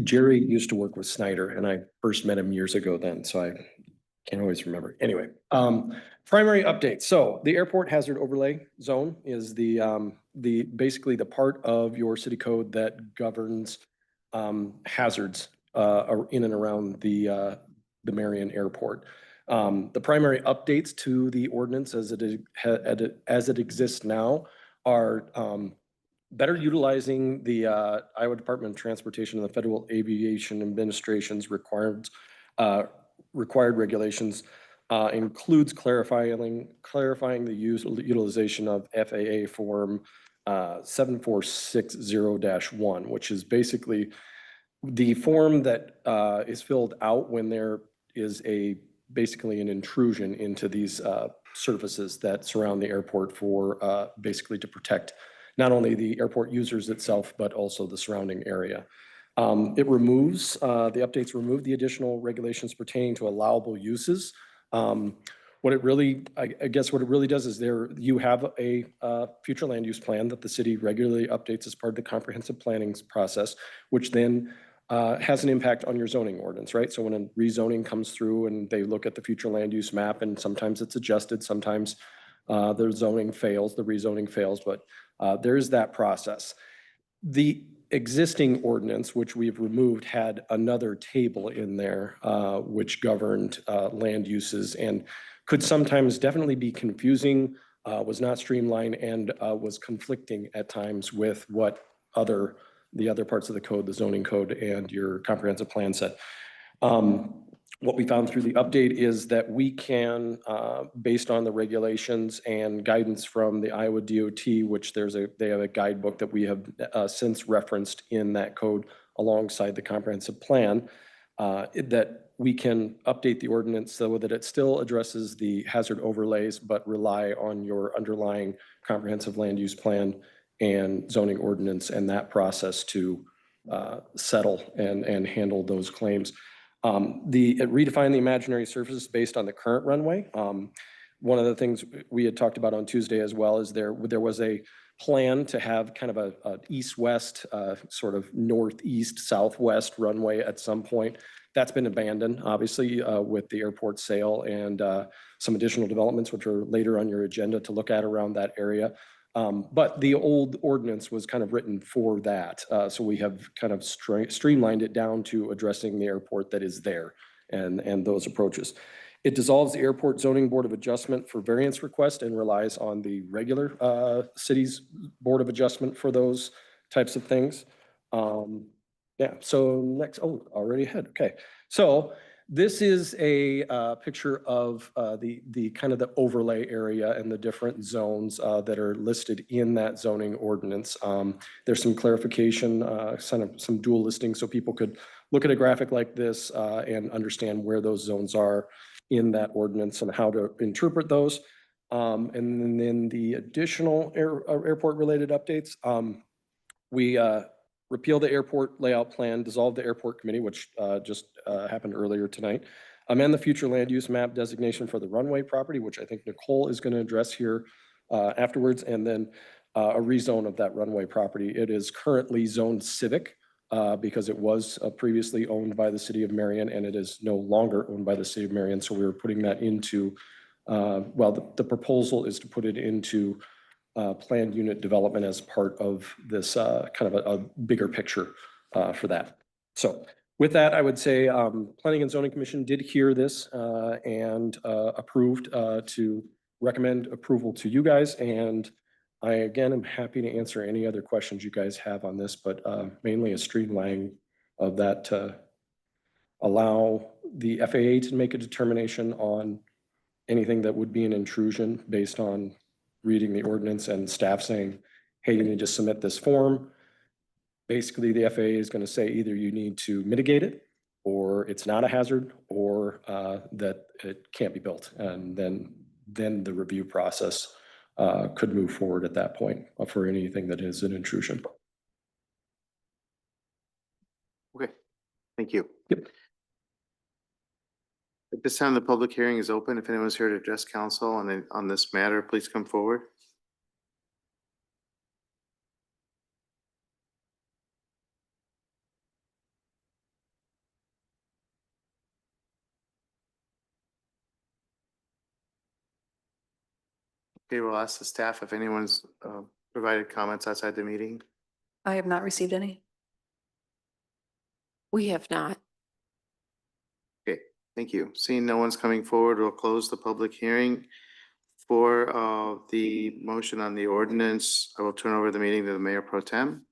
Jerry used to work with Snyder and I first met him years ago then, so I can't always remember. Anyway, primary update. So the airport hazard overlay zone is basically the part of your city code that governs hazards in and around the Marion Airport. The primary updates to the ordinance as it exists now are better utilizing the Iowa Department of Transportation and the Federal Aviation Administration's required regulations, includes clarifying the utilization of FAA Form 7460-1, which is basically the form that is filled out when there is basically an intrusion into these surfaces that surround the airport for basically to protect not only the airport users itself, but also the surrounding area. The updates remove the additional regulations pertaining to allowable uses. What it really does is you have a future land use plan that the city regularly updates as part of the comprehensive planning process, which then has an impact on your zoning ordinance, right? So when a rezoning comes through and they look at the future land use map, and sometimes it's adjusted, sometimes the rezoning fails, but there is that process. The existing ordinance, which we've removed, had another table in there which governed land uses and could sometimes definitely be confusing, was not streamlined, and was conflicting at times with what the other parts of the code, the zoning code, and your comprehensive plan set. What we found through the update is that we can, based on the regulations and guidance from the Iowa DOT, which they have a guidebook that we have since referenced in that code alongside the comprehensive plan, that we can update the ordinance so that it still addresses the hazard overlays, but rely on your underlying comprehensive land use plan and zoning ordinance and that process to settle and handle those claims. It redefined the imaginary surfaces based on the current runway. One of the things we had talked about on Tuesday as well is there was a plan to have kind of a east-west, sort of northeast-southwest runway at some point. That's been abandoned, obviously, with the airport sale and some additional developments, which are later on your agenda to look at around that area. But the old ordinance was kind of written for that. So we have kind of streamlined it down to addressing the airport that is there and those approaches. It dissolves the Airport Zoning Board of Adjustment for variance request and relies on the regular city's Board of Adjustment for those types of things. Yeah, so next, oh, already ahead, okay. So this is a picture of the kind of the overlay area and the different zones that are listed in that zoning ordinance. There's some clarification, some dual listing, so people could look at a graphic like this and understand where those zones are in that ordinance and how to interpret those. And then the additional airport-related updates, we repeal the airport layout plan, dissolve the airport committee, which just happened earlier tonight, amend the future land use map designation for the runway property, which I think Nicole is going to address here afterwards, and then a rezone of that runway property. It is currently zoned civic because it was previously owned by the city of Marion, and it is no longer owned by the city of Marion. So we were putting that into, well, the proposal is to put it into planned unit development as part of this kind of a bigger picture for that. So with that, I would say Planning and Zoning Commission did hear this and approved to recommend approval to you guys. And I, again, am happy to answer any other questions you guys have on this, but mainly a streamlining of that to allow the FAA to make a determination on anything that would be an intrusion based on reading the ordinance and staff saying, hey, you need to submit this form. Basically, the FAA is going to say either you need to mitigate it, or it's not a hazard, or that it can't be built. And then the review process could move forward at that point for anything that is an intrusion. Okay, thank you. Yep. At this time, the public hearing is open. If anyone's here to address council on this matter, please come forward. Okay, we'll ask the staff if anyone's provided comments outside the meeting. I have not received any. We have not. Okay, thank you. Seeing no one's coming forward, we'll close the public hearing. For the motion on the ordinance, I will turn over the meeting to the Mayor Pro Tem.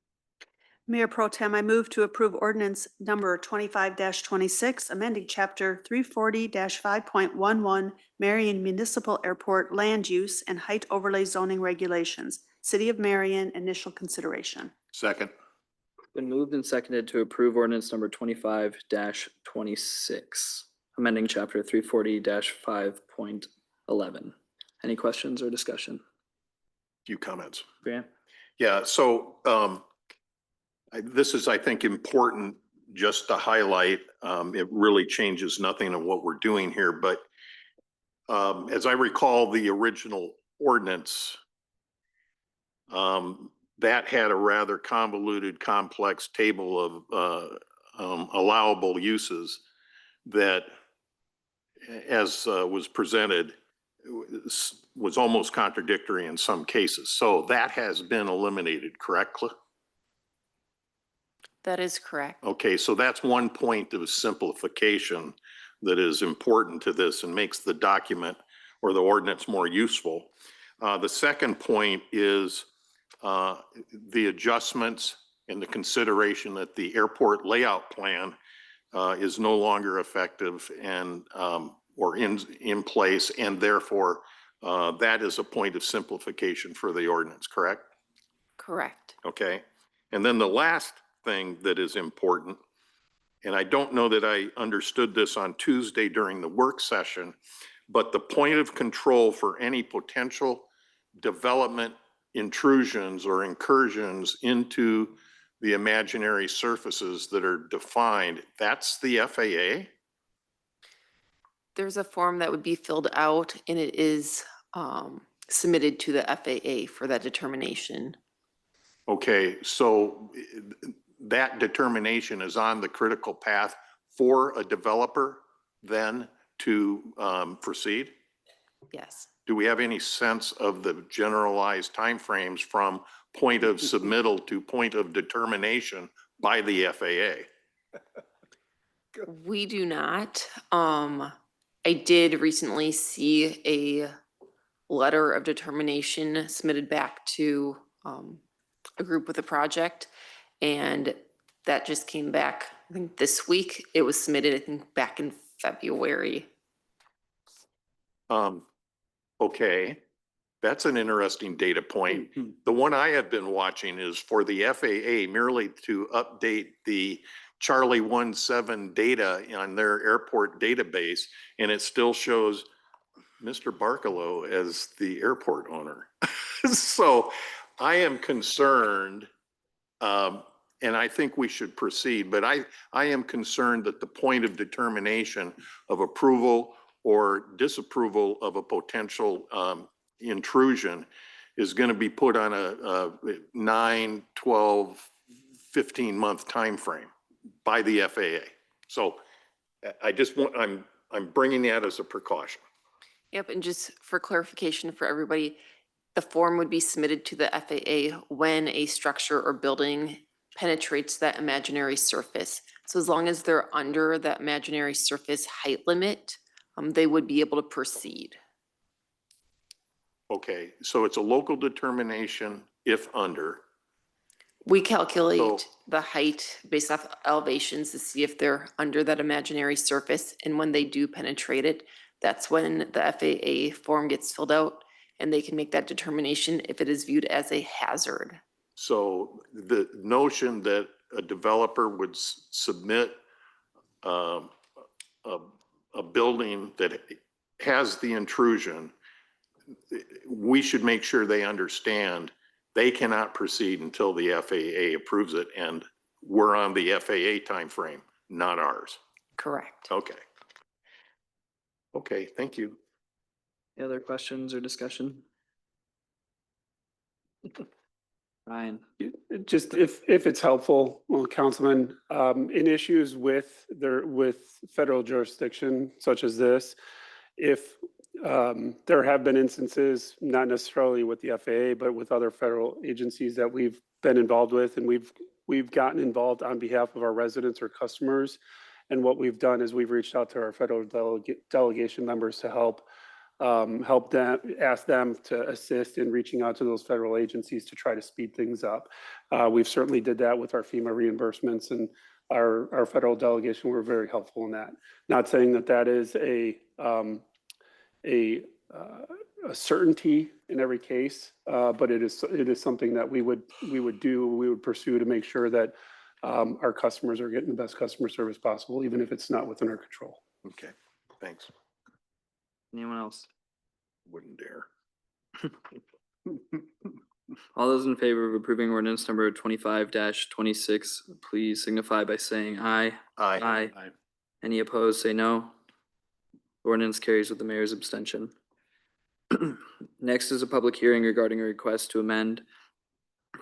Mayor Pro Tem, I move to approve ordinance number 25-26, amending chapter 340-5.11, Marion Municipal Airport Land Use and Height Overlay Zoning Regulations, City of Marion, initial consideration. Second. Been moved and seconded to approve ordinance number 25-26, amending chapter 340-5.11. Any questions or discussion? Few comments. Grant? Yeah, so this is, I think, important just to highlight. It really changes nothing of what we're doing here, but as I recall, the original ordinance, that had a rather convoluted, complex table of allowable uses that, as was presented, was almost contradictory in some cases. So that has been eliminated, correct? That is correct. Okay, so that's one point of simplification that is important to this and makes the document or the ordinance more useful. The second point is the adjustments and the consideration that the airport layout plan is no longer effective and or in place, and therefore that is a point of simplification for the ordinance, correct? Correct. Okay, and then the last thing that is important, and I don't know that I understood this on Tuesday during the work session, but the point of control for any potential development intrusions or incursions into the imaginary surfaces that are defined, that's the FAA? There's a form that would be filled out and it is submitted to the FAA for that determination. Okay, so that determination is on the critical path for a developer then to proceed? Yes. do we have any sense of the generalized timeframes from point of submittal to point of determination by the FAA? We do not. I did recently see a letter of determination submitted back to a group with a project, and that just came back, I think this week. It was submitted, I think, back in February. Okay, that's an interesting data point. The one I have been watching is for the FAA merely to update the Charlie 17 data on their airport database, and it still shows Mr. Barkalow as the airport owner. So I am concerned, and I think we should proceed, but I am concerned that the point of determination of approval or disapproval of a potential intrusion is going to be put on a 9, 12, 15-month time frame by the FAA. So I just want, I'm bringing that as a precaution. Yep, and just for clarification for everybody, the form would be submitted to the FAA when a structure or building penetrates that imaginary surface. So as long as they're under that imaginary surface height limit, they would be able to proceed. Okay, so it's a local determination if under. We calculate So- the height based off elevations to see if they're under that imaginary surface. And when they do penetrate it, that's when the FAA form gets filled out and they can make that determination if it is viewed as a hazard. So the notion that a developer would submit a building that has the intrusion, we should make sure they understand they cannot proceed until the FAA approves it, and we're on the FAA timeframe, not ours. Correct. Okay. Okay, thank you. Any other questions or discussion? Ryan? Just if it's helpful, well, Councilman, in issues with federal jurisdiction such as this, if there have been instances, not necessarily with the FAA, but with other federal agencies that we've been involved with, and we've gotten involved on behalf of our residents or customers. And what we've done is we've reached out to our federal delegation members to help them, ask them to assist in reaching out to those federal agencies to try to speed things up. We've certainly did that with our FEMA reimbursements, and our federal delegation were very helpful in that. Not saying that that is a certainty in every case, but it is something that we would pursue to make sure that our customers are getting the best customer service possible, even if it's not within our control. Okay, thanks. Anyone else? Wouldn't dare. All those in favor of approving ordinance number 25-26, please signify by saying aye. Aye. Aye. Any opposed, say no. Ordinance carries with the mayor's abstention. Next is a public hearing regarding a request to amend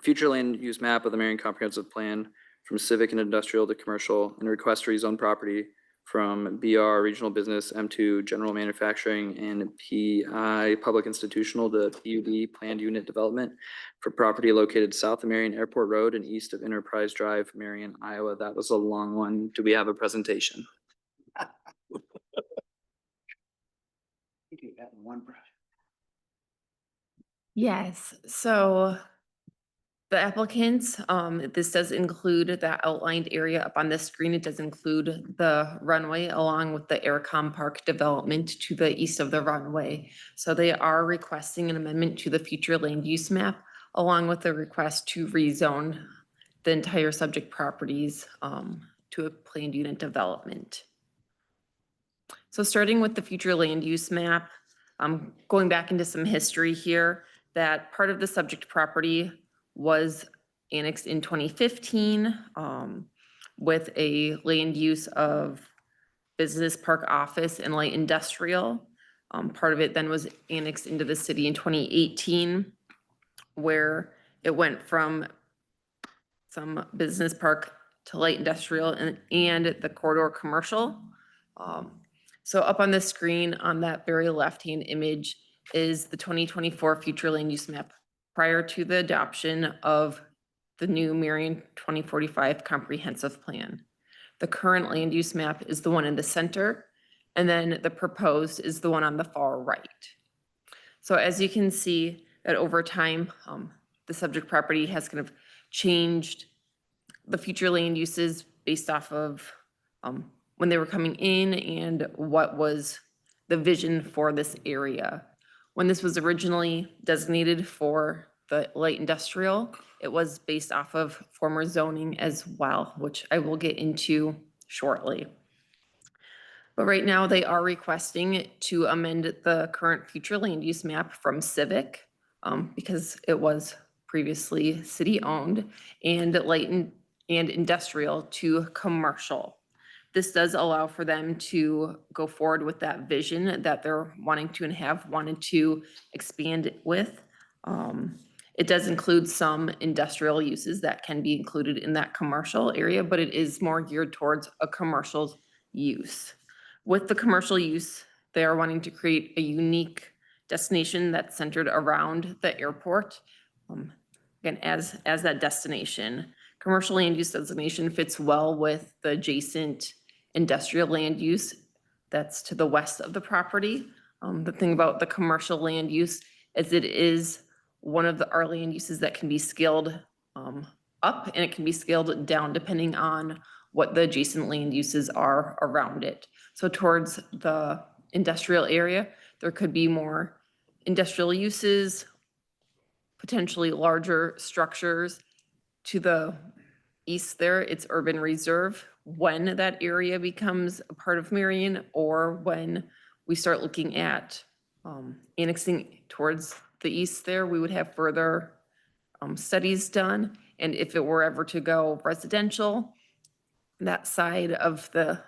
future land use map of the Marion Comprehensive Plan from civic and industrial to commercial, and a request to rezone property from BR Regional Business M2 General Manufacturing and PI Public Institutional to PUD Planned Unit Development for property located south of Marion Airport Road and east of Enterprise Drive, Marion, Iowa. That was a long one. Do we have a presentation? You do that in one brush. Yes, so the applicants, this does include that outlined area up on the screen. It does include the runway along with the Aircom Park development to the east of the runway. So they are requesting an amendment to the future land use map along with the request to rezone the entire subject properties to a planned unit development. So starting with the future land use map, going back into some history here, that part of the subject property was annexed in 2015 with a land use of business park office and light industrial. Part of it then was annexed into the city in 2018, where it went from some business park to light industrial and the corridor commercial. So up on the screen on that very left-hand image is the 2024 future land use map prior to the adoption of the new Marion 2045 comprehensive plan. The current land use map is the one in the center, and then the proposed is the one on the far right. So as you can see that over time, the subject property has kind of changed the future land uses based off of when they were coming in and what was the vision for this area. When this was originally designated for the light industrial, it was based off of former zoning as well, which I will get into shortly. But right now they are requesting to amend the current future land use map from civic because it was previously city owned, and light and industrial to commercial. This does allow for them to go forward with that vision that they're wanting to and have wanted to expand with. It does include some industrial uses that can be included in that commercial area, but it is more geared towards a commercial use. With the commercial use, they are wanting to create a unique destination that's centered around the airport. Again, as that destination. Commercial land use designation fits well with the adjacent industrial land use that's to the west of the property. The thing about the commercial land use is it is one of our land uses that can be scaled up, and it can be scaled down depending on what the adjacent land uses are around it. So towards the industrial area, there could be more industrial uses, potentially larger structures. To the east there, it's urban reserve. When that area becomes a part of Marion, or when we start looking at annexing towards the east there, we would have further studies done. And if it were ever to go residential, that side of the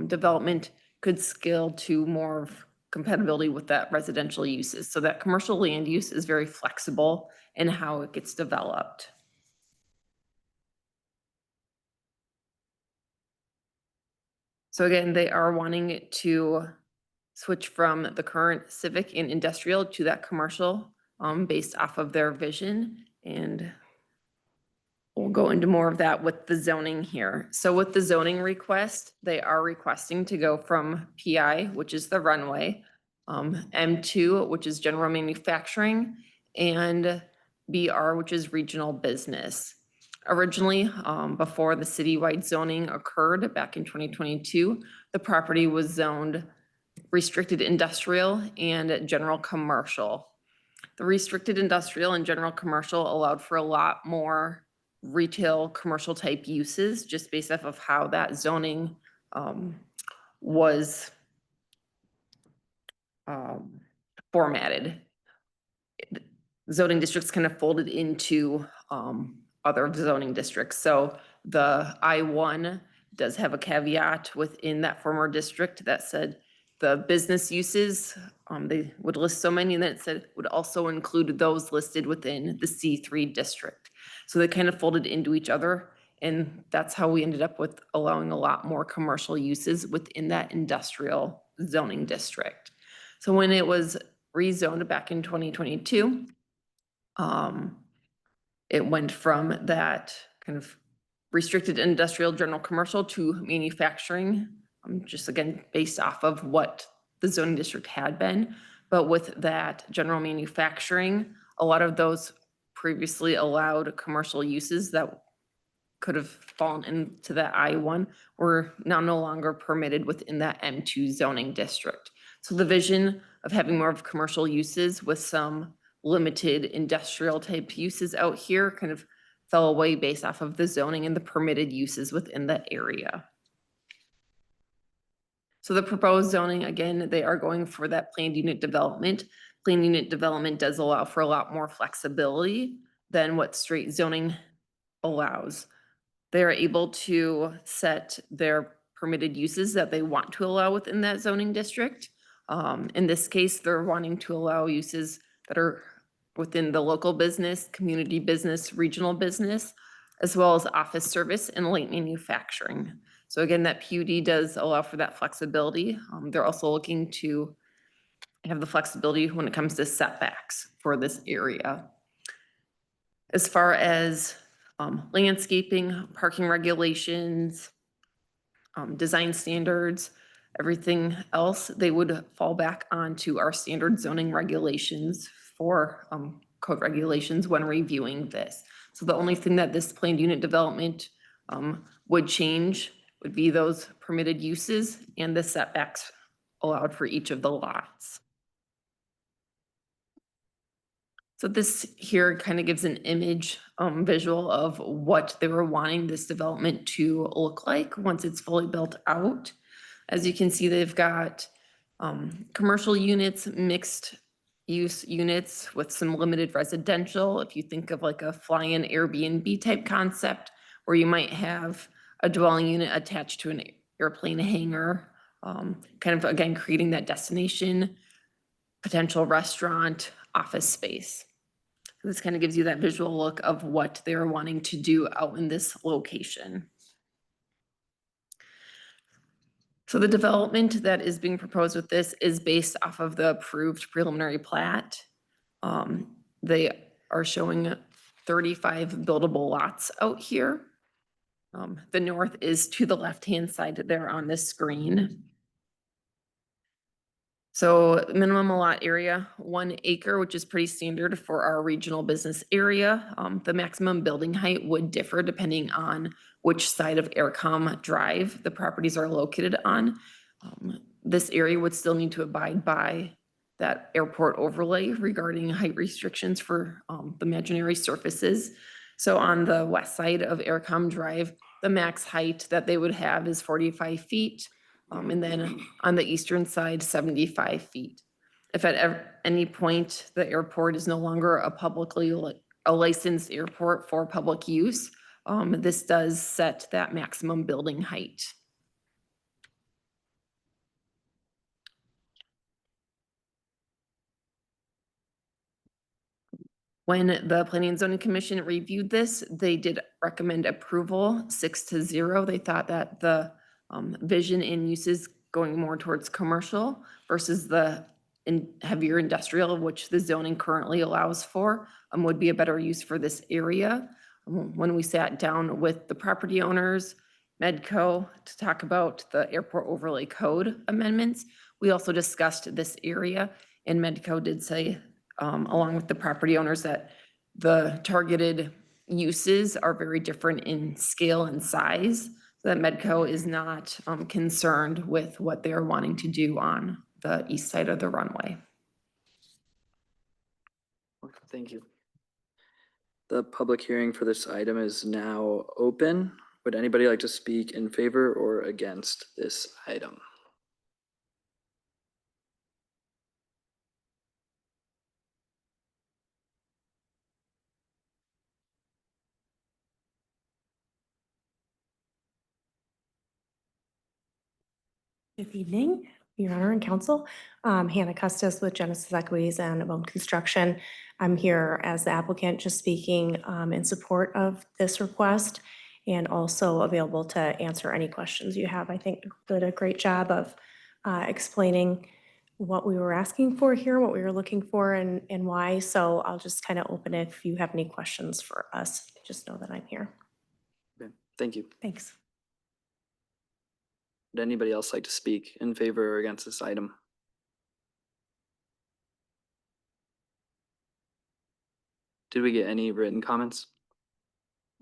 development could scale to more of compatibility with that residential uses. So that commercial land use is very flexible in how it gets developed. So again, they are wanting to switch from the current civic and industrial to that commercial based off of their vision. And we'll go into more of that with the zoning here. So with the zoning request, they are requesting to go from PI, which is the runway, M2, which is general manufacturing, and BR, which is regional business. Originally, before the citywide zoning occurred back in 2022, the property was zoned restricted industrial and general commercial. The restricted industrial and general commercial allowed for a lot more retail commercial type uses just based off of how that zoning was formatted. Zoning districts kind of folded into other zoning districts. So the I-1 does have a caveat within that former district that said the business uses, they would list so many, and then it said would also include those listed within the C3 district. So they kind of folded into each other, and that's how we ended up with allowing a lot more commercial uses within that industrial zoning district. So when it was rezoned back in 2022, it went from that kind of restricted industrial general commercial to manufacturing, just again, based off of what the zoning district had been. But with that general manufacturing, a lot of those previously allowed commercial uses that could have fallen into that I-1 were now no longer permitted within that M2 zoning district. So the vision of having more of commercial uses with some limited industrial type uses out here kind of fell away based off of the zoning and the permitted uses within the area. So the proposed zoning, again, they are going for that planned unit development. Planned unit development does allow for a lot more flexibility than what straight zoning allows. They're able to set their permitted uses that they want to allow within that zoning district. In this case, they're wanting to allow uses that are within the local business, community business, regional business, as well as office service and light manufacturing. So again, that PUD does allow for that flexibility. They're also looking to have the flexibility when it comes to setbacks for this area. As far as landscaping, parking regulations, design standards, everything else, they would fall back onto our standard zoning regulations for code regulations when reviewing this. So the only thing that this planned unit development would change would be those permitted uses and the setbacks allowed for each of the lots. So this here kind of gives an image visual of what they were wanting this development to look like once it's fully built out. As you can see, they've got commercial units, mixed use units with some limited residential. If you think of like a fly-in Airbnb type concept where you might have a dwelling unit attached to an airplane hangar, kind of again creating that destination, potential restaurant, office space. This kind of gives you that visual look of what they're wanting to do out in this location. So the development that is being proposed with this is based off of the approved preliminary plat. They are showing 35 buildable lots out here. The north is to the left-hand side there on this screen. So minimum lot area, 1 acre, which is pretty standard for our regional business area. The maximum building height would differ depending on which side of Aircom Drive the properties are located on. This area would still need to abide by that airport overlay regarding height restrictions for the imaginary surfaces. So on the west side of Aircom Drive, the max height that they would have is 45 feet. And then on the eastern side, 75 feet. If at any point the airport is no longer a licensed airport for public use, this does set that maximum building height. When the Planning and Zoning Commission reviewed this, they did recommend approval 6-0. They thought that the vision and uses going more towards commercial versus the heavier industrial, which the zoning currently allows for, would be a better use for this area. When we sat down with the property owners, Medco, to talk about the airport overlay code amendments, we also discussed this area, and Medco did say, along with the property owners, that the targeted uses are very different in scale and size. So that Medco is not concerned with what they're wanting to do on the east side of the runway. Thank you. The public hearing for this item is now open. Would anybody like to speak in favor or against this item? Good evening, Your Honor and Council. Hannah Custis with Genesis Equities and Bone Construction. I'm here as the applicant, just speaking in support of this request and also available to answer any questions you have. I think did a great job of explaining what we were asking for here, what we were looking for and why. So I'll just kind of open it. If you have any questions for us, just know that I'm here. Okay, thank you. Thanks. Would anybody else like to speak in favor or against this item? Did we get any written comments?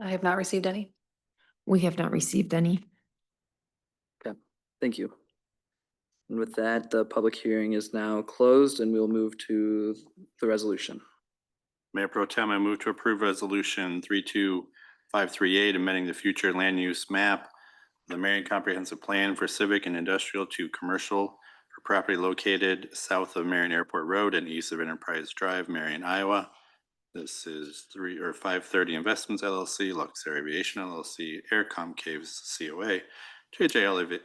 I have not received any. We have not received any. Okay, thank you. And with that, the public hearing is now closed and we'll move to the resolution. Mayor Pro Tem, I move to approve resolution 32538, amending the future land use map, the Marion Comprehensive Plan for civic and industrial to commercial for property located south of Marion Airport Road and east of Enterprise Drive, Marion, Iowa. This is 530 Investments LLC, Luxair Aviation LLC, Aircom Caves COA, JJ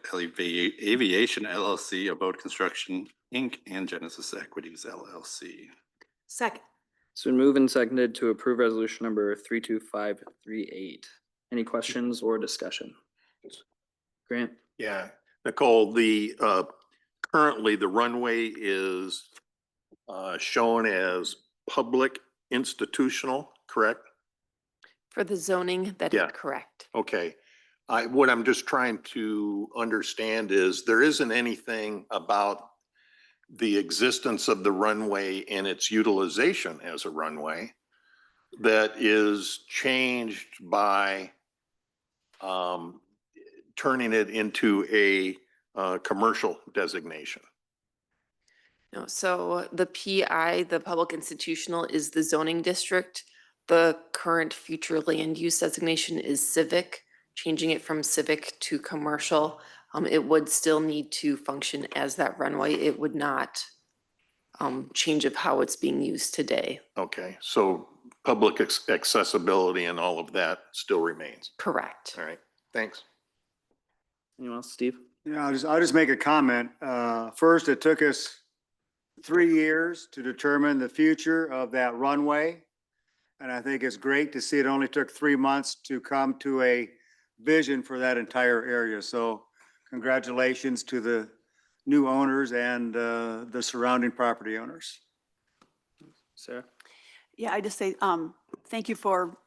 Aviation LLC, Abode Construction Inc., and Genesis Equities LLC. Second. It's been moved and seconded to approve resolution number 32538. Any questions or discussion? Grant? Yeah, Nicole, currently the runway is shown as public institutional, correct? For the zoning, that is Yeah. correct. Okay. What I'm just trying to understand is there isn't anything about the existence of the runway and its utilization as a runway that is changed by turning it into a commercial designation. No, so the PI, the public institutional, is the zoning district. The current future land use designation is civic, changing it from civic to commercial. It would still need to function as that runway. It would not change of how it's being used today. Okay, so public accessibility and all of that still remains. Correct. All right, thanks. Anyone else, Steve? Yeah, I'll just make a comment. First, it took us 3 years to determine the future of that runway. And I think it's great to see it only took 3 months to come to a vision for that entire area. So congratulations to the new owners and the surrounding property owners. Sarah? Yeah, I just say, thank you for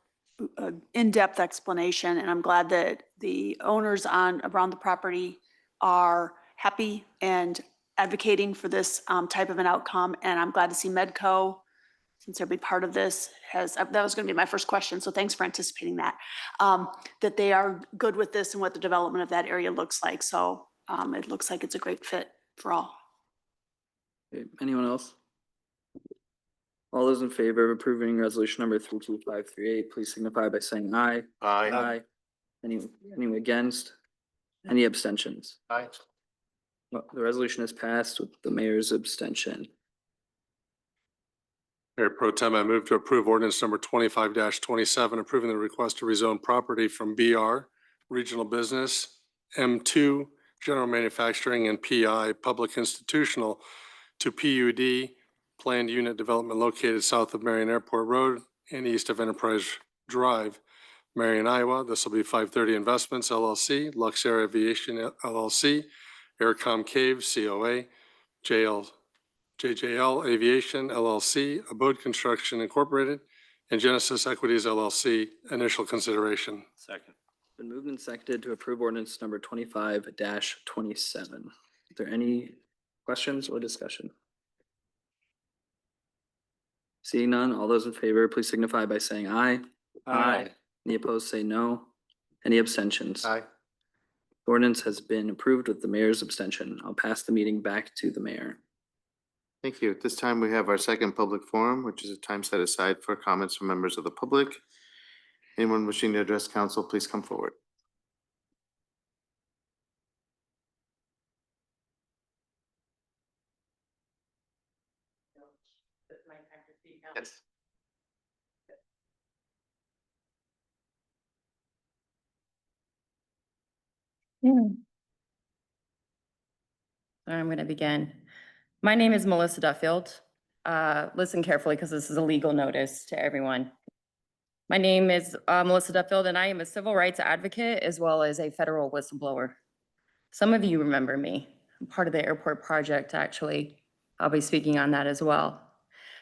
an in-depth explanation, and I'm glad that the owners around the property are happy and advocating for this type of an outcome, and I'm glad to see Medco, since they're a big part of this, that was gonna be my first question, so thanks for anticipating that, that they are good with this and what the development of that area looks like, so it looks like it's a great fit for all. Okay, anyone else? All those in favor of approving resolution number 32538, please signify by saying aye. Aye. Any against? Any abstentions? Aye. Well, the resolution is passed with the mayor's abstention. Mayor Pro Tem, I move to approve ordinance number 25-27, approving the request to rezone property from BR, Regional Business, M2, General Manufacturing, and PI, Public Institutional, to PUD, Planned Unit Development located south of Marion Airport Road and east of Enterprise Drive, Marion, Iowa. This will be 530 Investments LLC, Lux Air Aviation LLC, Aircom Cave COA, JJL Aviation LLC, Abode Construction Incorporated, and Genesis Equities LLC. Initial consideration. Second. Been moved and seconded to approve ordinance number 25-27. Is there any questions or discussion? Seeing none, all those in favor, please signify by saying aye. Aye. Any opposed, say no. Any abstentions? Aye. Ordinance has been approved with the mayor's abstention. I'll pass the meeting back to the mayor. Thank you. At this time, we have our second public forum, which is a time set aside for comments from members of the public. Anyone wishing to address council, please come forward. Yes. I'm going to begin. My name is Melissa Duffield. Listen carefully because this is a legal notice to everyone. My name is Melissa Duffield, and I am a civil rights advocate as well as a federal whistleblower. Some of you remember me. I'm part of the airport project, actually. I'll be speaking on that as well.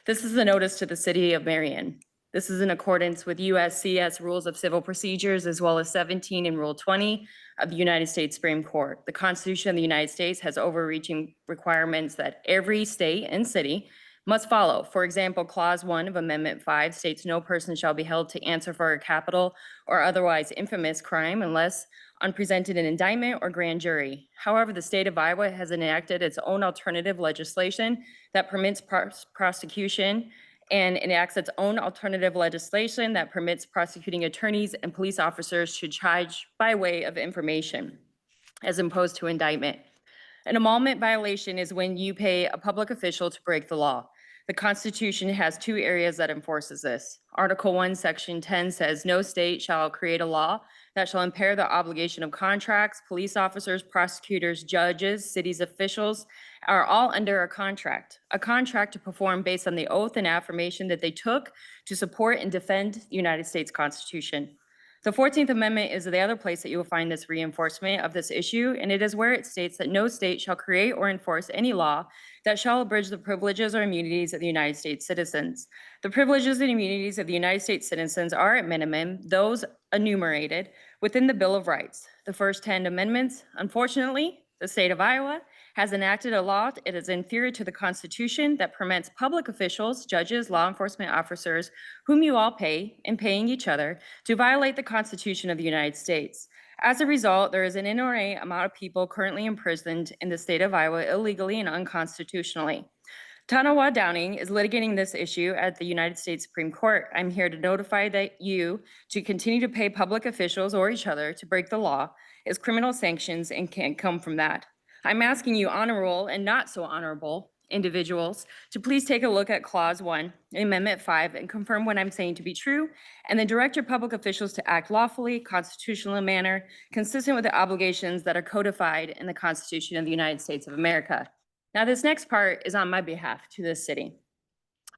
This is a notice to the city of Marion. This is in accordance with USCS Rules of Civil Procedures as well as 17 and Rule 20 of the United States Supreme Court. The Constitution of the United States has overreaching requirements that every state and city must follow. For example, Clause 1 of Amendment 5 states no person shall be held to answer for a capital or otherwise infamous crime unless unpresented in indictment or grand jury. However, the state of Iowa has enacted its own alternative legislation that permits prosecution and enacts its own alternative legislation that permits prosecuting attorneys and police officers to charge by way of information as opposed to indictment. An emolument violation is when you pay a public official to break the law. The Constitution has 2 areas that enforces this. Article 1, Section 10 says, no state shall create a law that shall impair the obligation of contracts. Police officers, prosecutors, judges, cities officials are all under a contract to perform based on the oath and affirmation that they took to support and defend the United States Constitution. The 14th Amendment is the other place that you will find this reinforcement of this issue, and it is where it states that no state shall create or enforce any law that shall abridge the privileges or immunities of the United States citizens. The privileges and immunities of the United States citizens are at minimum those enumerated within the Bill of Rights. The first 10 amendments, unfortunately, the state of Iowa has enacted a law. It is inferior to the Constitution that permits public officials, judges, law enforcement officers, whom you all pay and paying each other, to violate the Constitution of the United States. As a result, there is an inordinate amount of people currently imprisoned in the state of Iowa illegally and unconstitutionally. Tanawa Downing is litigating this issue at the United States Supreme Court. I'm here to notify that you to continue to pay public officials or each other to break the law is criminal sanctions and can't come from that. I'm asking you honorable and not so honorable individuals to please take a look at Clause 1 in Amendment 5 and confirm what I'm saying to be true, and then direct your public officials to act lawfully, constitutional manner, consistent with the obligations that are codified in the Constitution of the United States of America. Now, this next part is on my behalf to this city.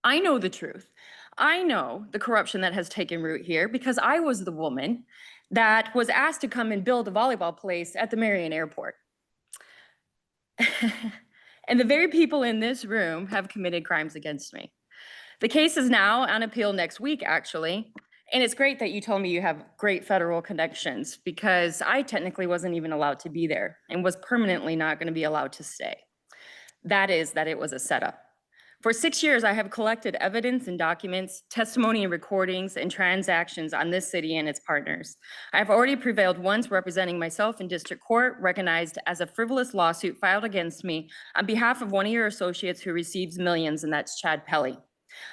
I know the truth. I know the corruption that has taken root here because I was the woman that was asked to come and build a volleyball place at the Marion Airport. And the very people in this room have committed crimes against me. The case is now on appeal next week, actually. And it's great that you told me you have great federal connections because I technically wasn't even allowed to be there and was permanently not going to be allowed to stay. That is that it was a setup. For 6 years, I have collected evidence and documents, testimony and recordings, and transactions on this city and its partners. I have already prevailed once representing myself in district court, recognized as a frivolous lawsuit filed against me on behalf of one of your associates who receives millions, and that's Chad Pelly.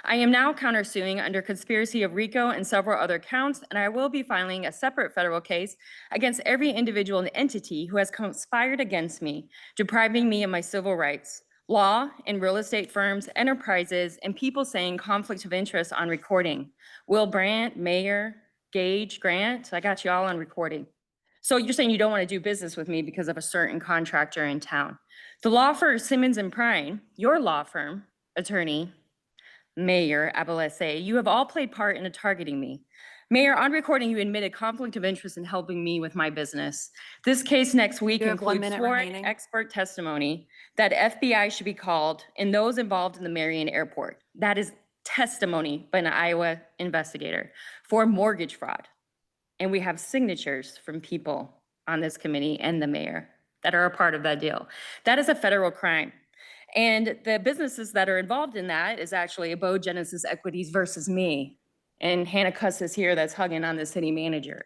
I am now countersuing under conspiracy of RICO and several other counts, and I will be filing a separate federal case against every individual and entity who has conspired against me, depriving me of my civil rights. Law and real estate firms, enterprises, and people saying conflict of interest on recording. Will Brandt, Mayor, Gage, Grant, I got you all on recording. So you're saying you don't want to do business with me because of a certain contractor in town. The law firm Simmons and Prine, your law firm, attorney, Mayor Abalese, you have all played part in targeting me. Mayor, on recording, you admitted conflict of interest in helping me with my business. This case next week You have 1 includes minute sworn remaining. expert testimony that FBI should be called and those involved in the Marion Airport. That is testimony by an Iowa investigator for mortgage fraud. And we have signatures from people on this committee and the mayor that are a part of that deal. That is a federal crime. And the businesses that are involved in that is actually Abode Genesis Equities versus me. And Hannah Cuss is here that's hugging on the city manager.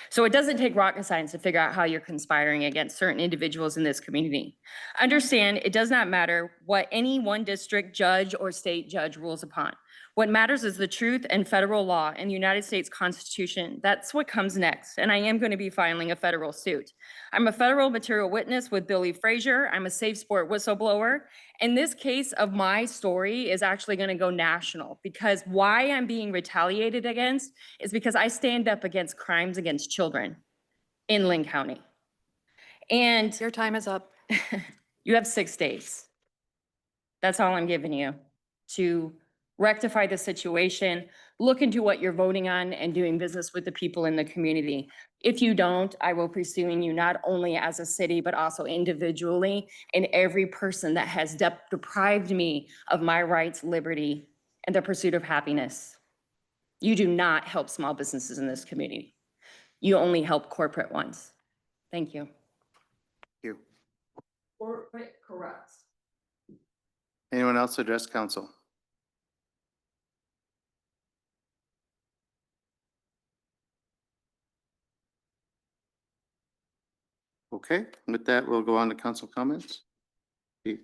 So it doesn't take rocket science to figure out how you're conspiring against certain individuals in this community. Understand, it does not matter what any one district judge or state judge rules upon. What matters is the truth and federal law and the United States Constitution. That's what comes next, and I am going to be filing a federal suit. I'm a federal material witness with Billy Frazier. I'm a safe sport whistleblower. And this case of my story is actually going to go national because why I'm being retaliated against is because I stand up against crimes against children in Lynn County. And Your time is up. you have 6 days. That's all I'm giving you to rectify the situation, look into what you're voting on and doing business with the people in the community. If you don't, I will be pursuing you not only as a city, but also individually and every person that has deprived me of my rights, liberty, and the pursuit of happiness. You do not help small businesses in this community. You only help corporate ones. Thank you. You. Corporate corrupt. Anyone else address council? Okay, with that, we'll go on to council comments. Steve.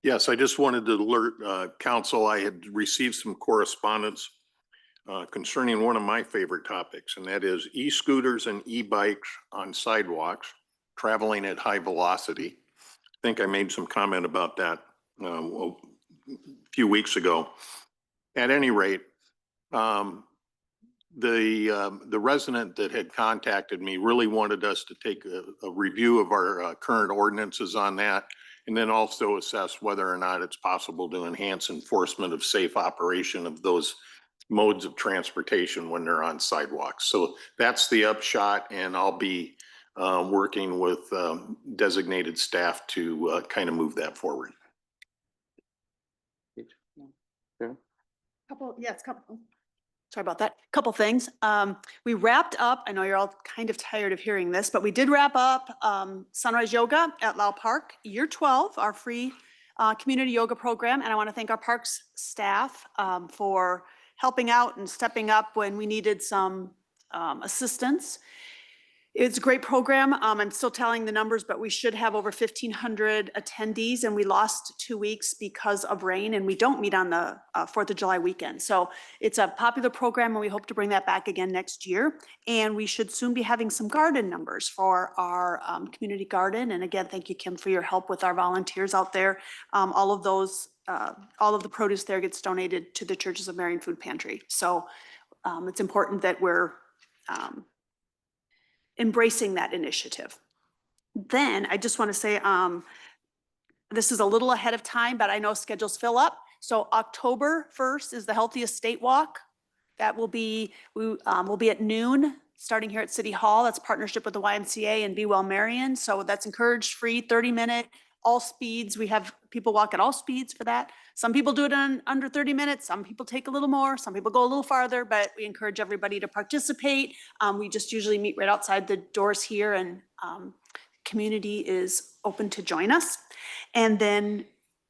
Yes, I just wanted to alert council, I had received some correspondence concerning one of my favorite topics, and that is e-scooters and e-bikes on sidewalks traveling at high velocity. I think I made some comment about that a few weeks ago. At any rate, the resident that had contacted me really wanted us to take a review of our current ordinances on that, and then also assess whether or not it's possible to enhance enforcement of safe operation of those modes of transportation when they're on sidewalks. So that's the upshot, and I'll be working with designated staff to kind of move that forward. Sorry about that. Couple things. We wrapped up, I know you're all kind of tired of hearing this, but we did wrap up Sunrise Yoga at Lau Park, year 12, our free community yoga program. And I want to thank our parks staff for helping out and stepping up when we needed some assistance. It's a great program. I'm still tallying the numbers, but we should have over 1,500 attendees, and we lost 2 weeks because of rain, and we don't meet on the 4th of July weekend. So it's a popular program, and we hope to bring that back again next year. And we should soon be having some garden numbers for our community garden. And again, thank you, Kim, for your help with our volunteers out there. All of the produce there gets donated to the Churches of Marion Food Pantry. So it's important that we're embracing that initiative. Then I just want to say, this is a little ahead of time, but I know schedules fill up. So October 1st is the Healthiest State Walk. That will be, we'll be at noon, starting here at City Hall. That's partnership with the YMCA and Be Well Marion. So that's encouraged, free, 30-minute, all speeds. We have people walk at all speeds for that. Some people do it in under 30 minutes. Some people take a little more. Some people go a little farther, but we encourage everybody to participate. We just usually meet right outside the doors here, and community is open to join us. And then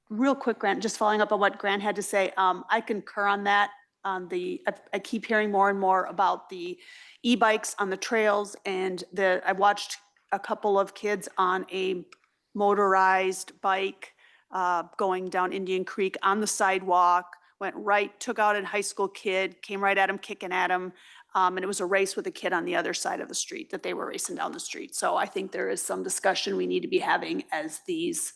real quick, Grant, just following up on what Grant had to say, I concur on that. I keep hearing more and more about the e-bikes on the trails, and I watched a couple of kids on a motorized bike going down Indian Creek on the sidewalk, went right, took out a high school kid, came right at him, kicking at him. And it was a race with a kid on the other side of the street that they were racing down the street. So I think there is some discussion we need to be having as these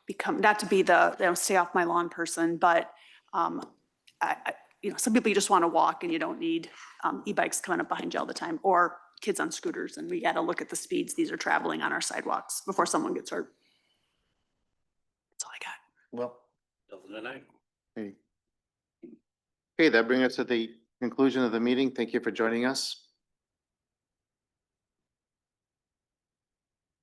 become, not to be the stay off my lawn person, but some people you just want to walk and you don't need e-bikes coming up behind you all the time, or kids on scooters, and we got to look at the speeds these are traveling on our sidewalks before someone gets hurt. That's all I got. Well, Doesn't it? okay, that brings us to the conclusion of the meeting. Thank you for joining us.